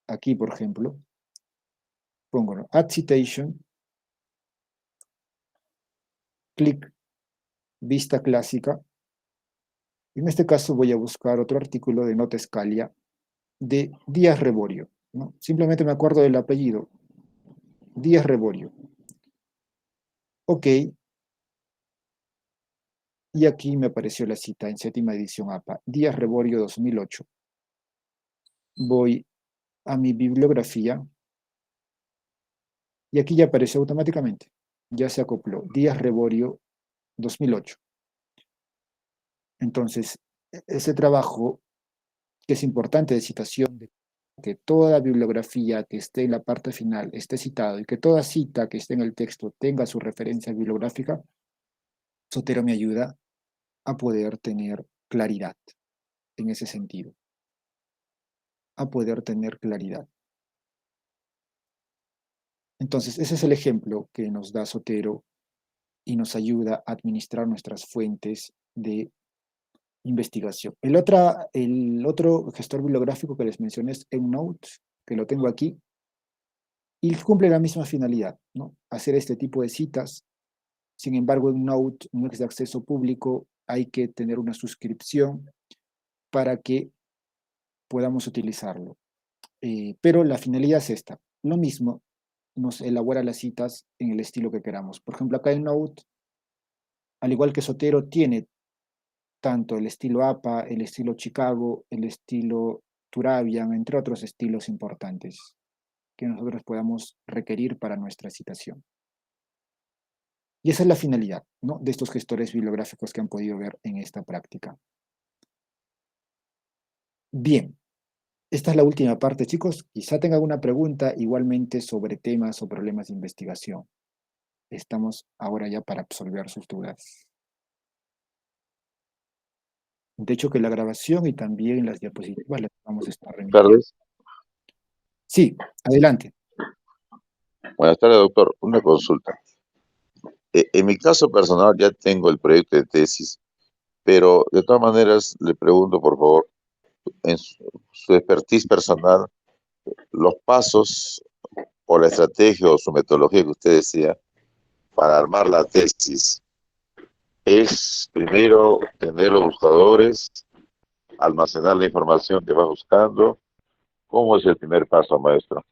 aquí por ejemplo, pongo, ¿no?, add citation, clic, vista clásica. En este caso voy a buscar otro artículo de Nota Scalia de Díaz Reborio, ¿no? Simplemente me acuerdo del apellido, Díaz Reborio. Ok, y aquí me apareció la cita en séptima edición APA, Díaz Reborio 2008. Voy a mi bibliografía y aquí ya apareció automáticamente. Ya se acopló, Díaz Reborio 2008. Entonces, ese trabajo que es importante de citación, de que toda bibliografía que esté en la parte final esté citado y que toda cita que esté en el texto tenga su referencia bibliográfica, Zotero me ayuda a poder tener claridad en ese sentido, a poder tener claridad. Entonces, ese es el ejemplo que nos da Zotero y nos ayuda a administrar nuestras fuentes de investigación. El otro gestor bibliográfico que les mencioné es EndNote, que lo tengo aquí, y cumple la misma finalidad, ¿no? Hacer este tipo de citas. Sin embargo, EndNote no es de acceso público, hay que tener una suscripción para que podamos utilizarlo. Pero la finalidad es esta. Lo mismo, nos elabora las citas en el estilo que queramos. Por ejemplo, acá EndNote, al igual que Zotero, tiene tanto el estilo APA, el estilo Chicago, el estilo Turabian, entre otros estilos importantes que nosotros podamos requerir para nuestra citación. Y esa es la finalidad, ¿no?, de estos gestores bibliográficos que han podido ver en esta práctica. Bien, esta es la última parte, chicos. Quizá tenga alguna pregunta igualmente sobre temas o problemas de investigación. Estamos ahora ya para absolver sus dudas. De hecho, que la grabación y también las diapositivas las vamos a estar remitiendo. Tardes. Sí, adelante. Buenas tardes, doctor. Una consulta. En mi caso personal ya tengo el proyecto de tesis, pero de todas maneras le pregunto, por favor, en su expertise personal, los pasos o la estrategia o su metodología que usted decía para armar la tesis. Es primero tener los buscadores, almacenar la información que va buscando. ¿Cómo es el primer paso, maestro?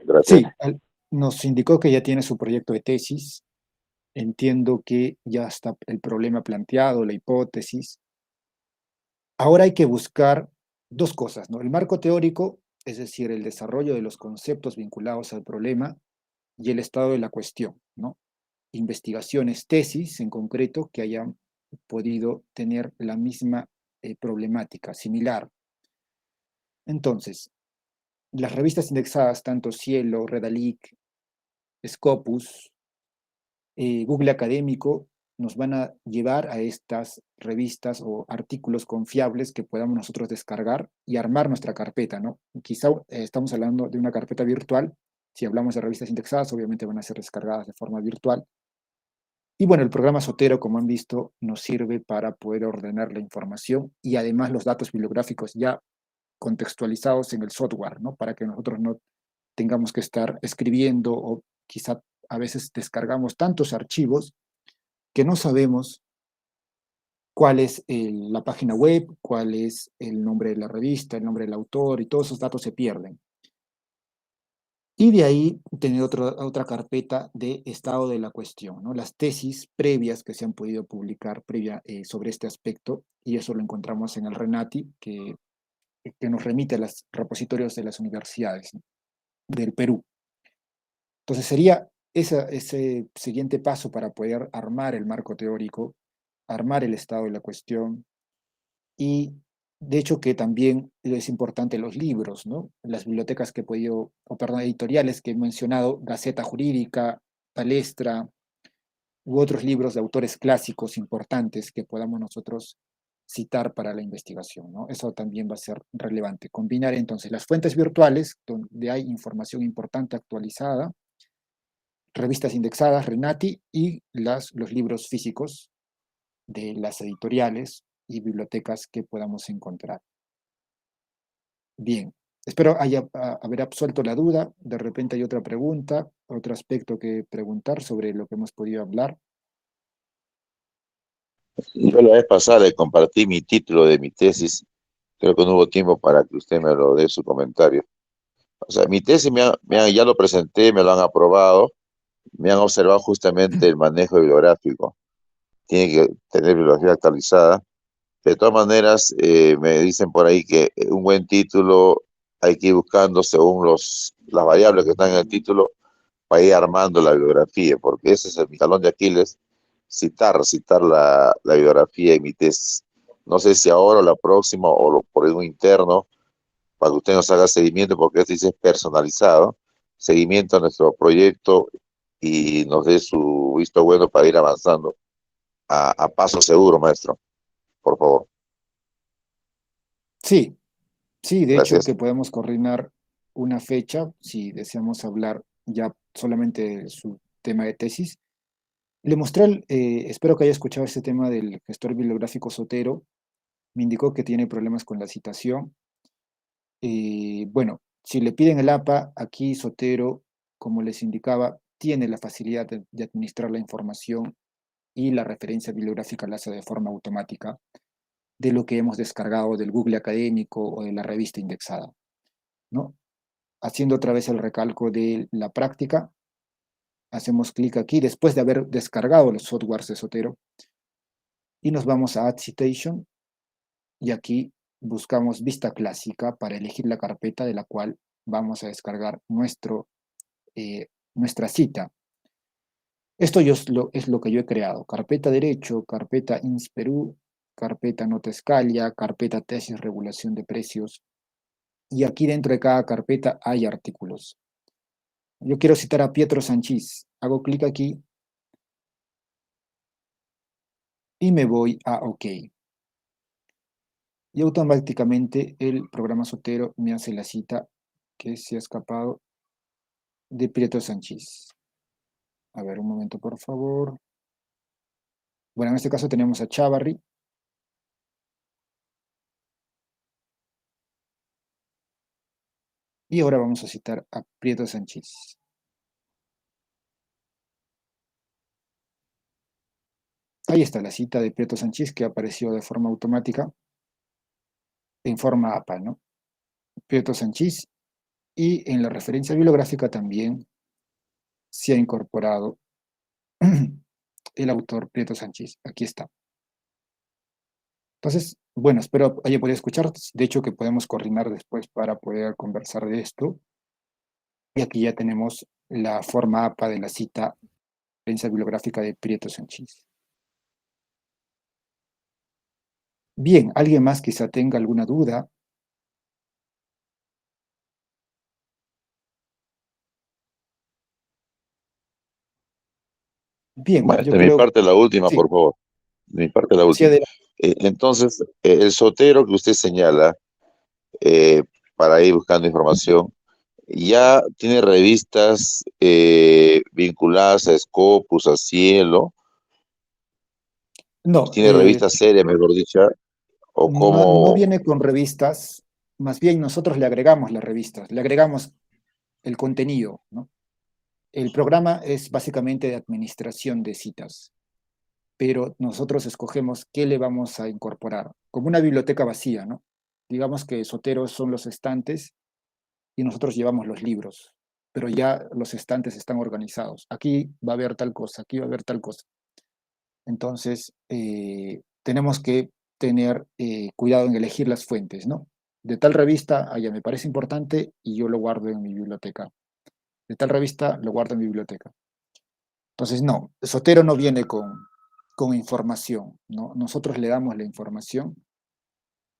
Gracias. Sí, nos indicó que ya tiene su proyecto de tesis. Entiendo que ya está el problema planteado, la hipótesis. Ahora hay que buscar dos cosas, ¿no? El marco teórico, es decir, el desarrollo de los conceptos vinculados al problema, y el estado de la cuestión, ¿no? Investigaciones, tesis en concreto, que hayan podido tener la misma problemática, similar. Entonces, las revistas indexadas, tanto Cielo, Redalic, Scopus, Google Académico, nos van a llevar a estas revistas o artículos confiables que podamos nosotros descargar y armar nuestra carpeta, ¿no? Quizá estamos hablando de una carpeta virtual. Si hablamos de revistas indexadas, obviamente van a ser descargadas de forma virtual. Y bueno, el programa Zotero, como han visto, nos sirve para poder ordenar la información y además los datos bibliográficos ya contextualizados en el software, ¿no? Para que nosotros no tengamos que estar escribiendo o quizá a veces descargamos tantos archivos que no sabemos cuál es la página web, cuál es el nombre de la revista, el nombre del autor, y todos esos datos se pierden. Y de ahí tener otra carpeta de estado de la cuestión, ¿no? Las tesis previas que se han podido publicar sobre este aspecto, y eso lo encontramos en el RENATI, que nos remite a los repositorios de las universidades, ¿no?, del Perú. Entonces sería ese siguiente paso para poder armar el marco teórico, armar el estado de la cuestión, y de hecho que también es importante los libros, ¿no? Las bibliotecas que he podido, o perdón, editoriales que he mencionado, Gaceta Jurídica, Palestra, u otros libros de autores clásicos importantes que podamos nosotros citar para la investigación, ¿no? Eso también va a ser relevante. Combinar entonces las fuentes virtuales, donde hay información importante actualizada, revistas indexadas, Renati, y los libros físicos de las editoriales y bibliotecas que podamos encontrar. Bien, espero haber absuelto la duda. De repente hay otra pregunta, otro aspecto que preguntar sobre lo que hemos podido hablar. Yo la vez pasada le compartí mi título de mi tesis. Creo que no hubo tiempo para que usted me lo dé su comentario. O sea, mi tesis ya lo presenté, me lo han aprobado, me han observado justamente el manejo bibliográfico. Tiene que tener bibliografía actualizada. De todas maneras, me dicen por ahí que un buen título hay que ir buscando según las variables que están en el título para ir armando la bibliografía, porque ese es mi talón de Aquiles, citar la bibliografía y mi tesis. No sé si ahora o la próxima o por algo interno, para que usted nos haga seguimiento, porque esto dice personalizado, seguimiento a nuestro proyecto y nos dé su visto bueno para ir avanzando a paso seguro, maestro, por favor. Sí, sí, de hecho Gracias. que podemos coordinar una fecha si deseamos hablar ya solamente de su tema de tesis. Le mostré, espero que haya escuchado este tema del gestor bibliográfico Zotero. Me indicó que tiene problemas con la citación. Bueno, si le piden el APA, aquí Zotero, como les indicaba, tiene la facilidad de administrar la información y la referencia bibliográfica la hace de forma automática de lo que hemos descargado del Google académico o de la revista indexada, ¿no? Haciendo otra vez el recalco de la práctica, hacemos clic aquí después de haber descargado los softwares de Zotero y nos vamos a Add Citation y aquí buscamos vista clásica para elegir la carpeta de la cual vamos a descargar nuestra cita. Esto es lo que yo he creado: carpeta derecho, carpeta INS Perú, carpeta nota escalia, carpeta tesis regulación de precios, y aquí dentro de cada carpeta hay artículos. Yo quiero citar a Pietro Sanchís. Hago clic aquí y me voy a OK. Y automáticamente el programa Zotero me hace la cita que se ha escapado de Pietro Sanchís. A ver, un momento, por favor. Bueno, en este caso tenemos a Chavarri. Y ahora vamos a citar a Prieto Sanchís. Ahí está la cita de Prieto Sanchís que apareció de forma automática en forma APA, ¿no? Prieto Sanchís. Y en la referencia bibliográfica también se ha incorporado el autor Prieto Sanchís. Aquí está. Entonces, bueno, espero haya podido escuchar. De hecho, que podemos coordinar después para poder conversar de esto. Y aquí ya tenemos la forma APA de la cita referencia bibliográfica de Prieto Sanchís. Bien, ¿alguien más quizá tenga alguna duda? Bien, yo Maestro, de mi creo, parte la última, sí, por favor. De mi parte la sí, última. adelante. Entonces, el sotero que usted señala eh, para ir buscando información, ya tiene revistas vinculadas a Scopus, a Cielo, No, tiene revistas serias, mejor dicho, o no cómo, viene con revistas, más bien nosotros le agregamos las revistas, le agregamos el contenido, ¿no? El programa es básicamente de administración de citas, pero nosotros escogemos qué le vamos a incorporar, como una biblioteca vacía, ¿no? Digamos que Soteros son los estantes y nosotros llevamos los libros, pero ya los estantes están organizados. Aquí va a haber tal cosa, aquí va a haber tal cosa. Entonces, tenemos que tener cuidado en elegir las fuentes, ¿no? De tal revista, ya me parece importante y yo lo guardo en mi biblioteca. De tal revista, lo guardo en mi biblioteca. Entonces, no, Sotero no viene con información, ¿no? Nosotros le damos la información,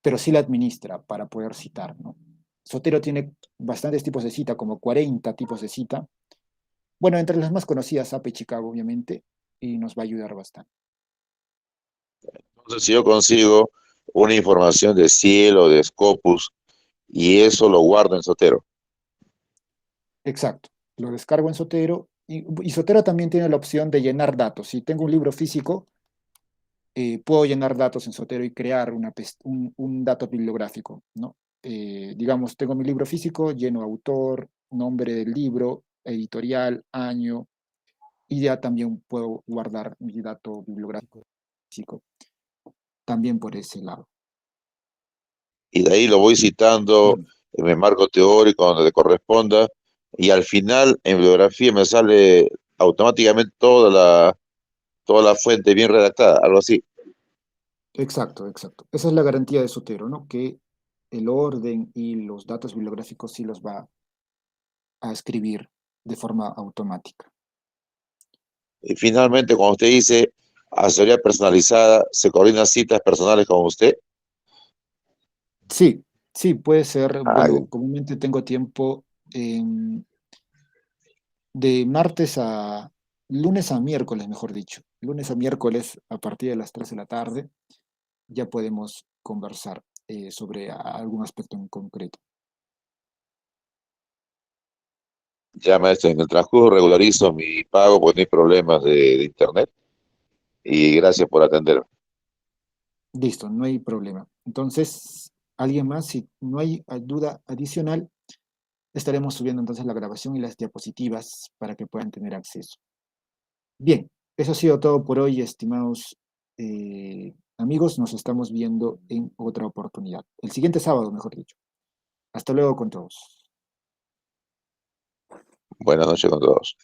pero sí la administra para poder citar, ¿no? Sotero tiene bastantes tipos de cita, como 40 tipos de cita. Bueno, entre las más conocidas, APE Chicago, obviamente, y nos va a ayudar bastante. Entonces, si yo consigo una información de Cielo, de Scopus, y eso lo guardo en Sotero. Exacto. Lo descargo en Zotero y Zotero también tiene la opción de llenar datos. Si tengo un libro físico, puedo llenar datos en Zotero y crear un dato bibliográfico, ¿no? Digamos, tengo mi libro físico, lleno autor, nombre del libro, editorial, año, y ya también puedo guardar mi dato bibliográfico físico, también por ese lado. Y de ahí lo voy citando en mi marco teórico donde le corresponda, y al final en bibliografía me sale automáticamente toda la fuente bien redactada, algo así. Exacto, exacto. Esa es la garantía de Zotero, ¿no? Que el orden y los datos bibliográficos sí los va a escribir de forma automática. Y finalmente, cuando usted dice asesoría personalizada, ¿se coordina citas personales con usted? Sí, sí, puede ser. Ah, Bueno, comúnmente tengo tiempo de martes a lunes a miércoles, mejor dicho. Lunes a miércoles a partir de las 3 de la tarde ya podemos conversar sobre algún aspecto en concreto. ya, maestro, en el transcurso regularizo mi pago porque no hay problemas de internet, y gracias por atenderme. Listo, no hay problema. Entonces, alguien más, si no hay duda adicional, estaremos subiendo entonces la grabación y las diapositivas para que puedan tener acceso. Bien, eso ha sido todo por hoy, estimados amigos. Nos estamos viendo en otra oportunidad. El siguiente sábado, mejor dicho. Hasta luego con todos. Buenas noches con todos.